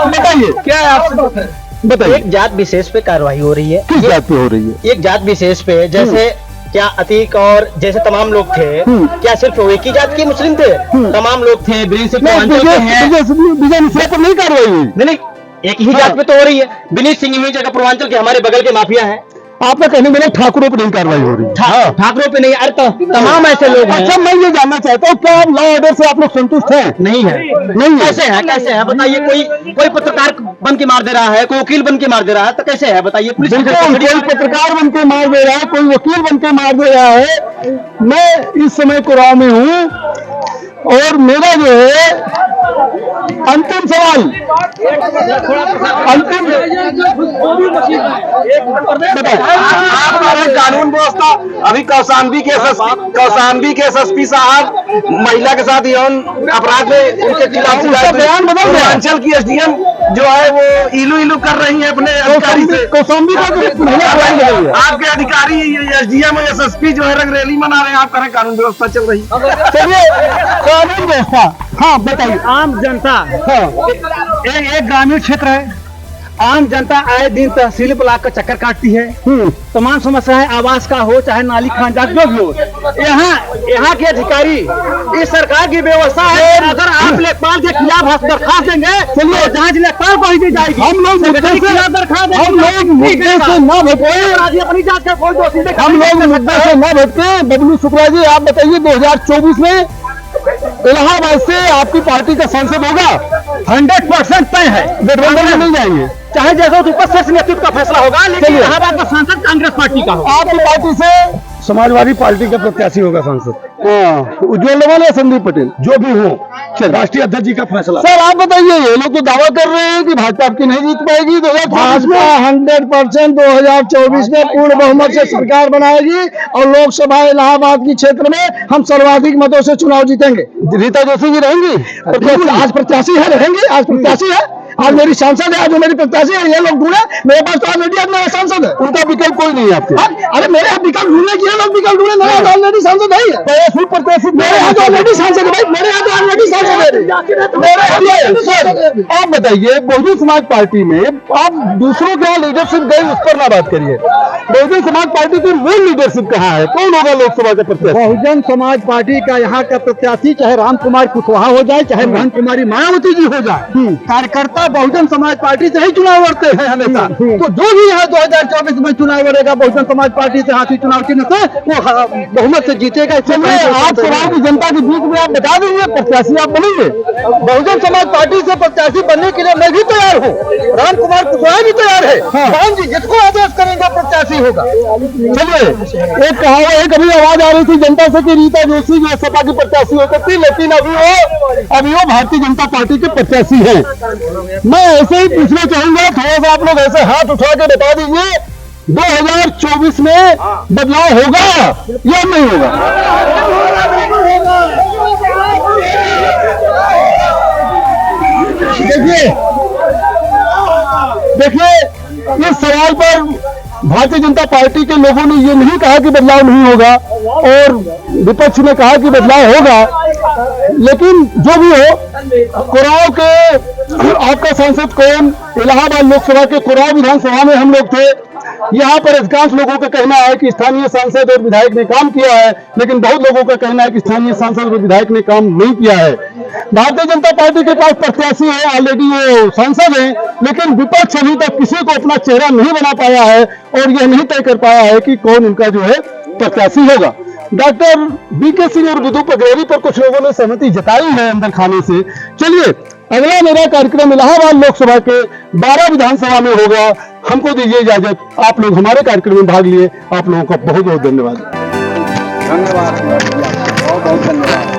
बताइए क्या है आपसे बताइए। एक जात विशेष पे कार्रवाई हो रही है। किस जात पे हो रही है? एक जात विशेष पे, जैसे क्या अतीक और जैसे तमाम लोग थे, क्या सिर्फ एक ही जात के मुस्लिम थे? तमाम लोग थे। विजय पर नहीं कार्रवाई हुई? नहीं, एक ही जात पे तो हो रही है। विनीत सिंह हुई जगह पूर्वांचल के हमारे बगल के माफिया हैं। आपका कहने में ठाकुरों पर नहीं कार्रवाई हो रही? ठाकरों पे नहीं, अरे तमाम ऐसे लोग हैं। अच्छा मैं ये जानना चाहता हूँ क्या आप लॉ ऑर्डर से आप लोग संतुष्ट हैं? नहीं है। नहीं कैसे है बताइए? कोई पत्रकार बन के मार दे रहा है, कोई वकील बन के मार दे रहा है, तो कैसे है बताइए? पुलिस कोई पत्रकार बन के मार दे रहा है, कोई वकील बन के मार दे रहा है। मैं इस समय कुराव में हूँ और मेरा जो है अंतिम सवाल, कानून व्यवस्था अभी कौशाम्बी के एसएसपी साहब महिला के साथ यौन अपराध में उनके खिलाफ बयान बदल पूर्वांचल की एसडीएम जो है वो इलू कर रही है अपने अधिकारी से। कौशाम्बी आपके अधिकारी एसडीएम और एसएसपी जो है रंगरेली मना रहे हैं, आप करें कानून व्यवस्था चल रही है। चलिए कानून व्यवस्था, हाँ बताइए। आम जनता एक ग्रामीण क्षेत्र है। आम जनता आए दिन तहसील ब्लॉक का चक्कर काटती है। तमाम समस्याएं आवास का हो चाहे नाली खांचा जो भी हो, यहाँ के अधिकारी इस सरकार की व्यवस्था है। अगर आप लेखपाल के खिलाफ दरखास्त देंगे तो जांच लेखपाल को ही दी जाएगी। हम लोग मुद्दे से न भटके, अपनी जांच का कोई दोषी नहीं। हम लोग मुद्दे से न भटके। बबलू शुक्ला जी आप बताइए 2024 में इलाहाबाद से आपकी पार्टी का सांसद होगा? 100% तय है। गठबंधन में नहीं जाएंगे चाहे जैसा उपस्थित नेतृत्व का फैसला होगा, लेकिन इलाहाबाद का सांसद कांग्रेस पार्टी का होगा। आपकी पार्टी से समाजवादी पार्टी का प्रत्याशी होगा सांसद। उज्ज्वल लवाल या संदीप पटेल, जो भी हो, राष्ट्रीय अध्यक्ष जी का फैसला। सर आप बताइए, ये लोग तो दावा कर रहे हैं कि भाजपा आपकी नहीं जीत पाएगी, तो भाजपा 100% 2024 में पूर्ण बहुमत से सरकार बनाएगी और लोकसभा इलाहाबाद की क्षेत्र में हम सर्वाधिक मतों से चुनाव जीतेंगे। रीता जोशी जी रहेंगी? आज प्रत्याशी है, रहेंगे, आज प्रत्याशी है, आज मेरी सांसद है, आज जो मेरी प्रत्याशी है, ये लोग ढूंढे, मेरे पास तो ऑलरेडी अब मेरा सांसद है। उनका विकल्प कोई नहीं है आपके? अरे मेरे यहाँ विकल्प ढूंढने की लोग विकल्प ढूंढे, मेरे यहाँ ऑलरेडी सांसद है। मेरे यहाँ तो ऑलरेडी सांसद है भाई, मेरे यहाँ तो ऑलरेडी सांसद है। आप बताइए, बहुजन समाज पार्टी में आप दूसरों के यहाँ लीडरशिप गई, उस पर ना बात करिए। बहुजन समाज पार्टी की मूल लीडरशिप कहाँ है? कौन होगा लोकसभा का प्रत्याशी? बहुजन समाज पार्टी का यहाँ का प्रत्याशी चाहे राम कुमार कुशवाहा हो जाए, चाहे मोहन कुमारी मायावती जी हो जाए, कार्यकर्ता बहुजन समाज पार्टी से ही चुनाव लड़ते हैं हमेशा। तो जो भी यहाँ 2024 में चुनाव लड़ेगा बहुजन समाज पार्टी से, हाथी चुनाव चिन्ह से, वो बहुमत से जीतेगा। आप चुनाव की जनता के बीच में आप बता दीजिए, प्रत्याशी आप बनेंगे? बहुजन समाज पार्टी से प्रत्याशी बनने के लिए मैं भी तैयार हूँ, राम कुमार कुशवाहा भी तैयार है। राम जी जिसको आदेश करेंगे प्रत्याशी होगा। चलिए, एक कहावत है, कभी आवाज आ रही थी जनता से कि रीता जोशी जो सपा की प्रत्याशी हो सकती, लेकिन अभी वो भारतीय जनता पार्टी के प्रत्याशी हैं। मैं ऐसे ही पूछना चाहूंगा, थोड़ा सा आप लोग ऐसे हाथ उठा के बता दीजिए, 2024 में बदलाव होगा या नहीं होगा? देखिए, इस सवाल पर भारतीय जनता पार्टी के लोगों ने ये नहीं कहा कि बदलाव नहीं होगा, और विपक्ष ने कहा कि बदलाव होगा। लेकिन जो भी हो, कुराव के आपका सांसद कौन, इलाहाबाद लोकसभा के कुराव विधानसभा में हम लोग थे। यहाँ पर अधिकांश लोगों का कहना है कि स्थानीय सांसद और विधायक ने काम किया है, लेकिन बहुत लोगों का कहना है कि स्थानीय सांसद और विधायक ने काम नहीं किया है। भारतीय जनता पार्टी के पास प्रत्याशी है, ऑलरेडी वो सांसद है, लेकिन विपक्ष अभी तक किसी को अपना चेहरा नहीं बना पाया है और यह नहीं तय कर पाया है कि कौन उनका जो है प्रत्याशी होगा। डॉक्टर बीके सिंह और विदु पगरेरी पर कुछ लोगों ने सहमति जताई है अंदर खाने से। चलिए, अगला मेरा कार्यक्रम इलाहाबाद लोकसभा के 12 विधानसभा में होगा। हमको दीजिए इजाजत, आप लोग हमारे कार्यक्रम में भाग लिए, आप लोगों का बहुत बहुत धन्यवाद। बहुत बहुत धन्यवाद।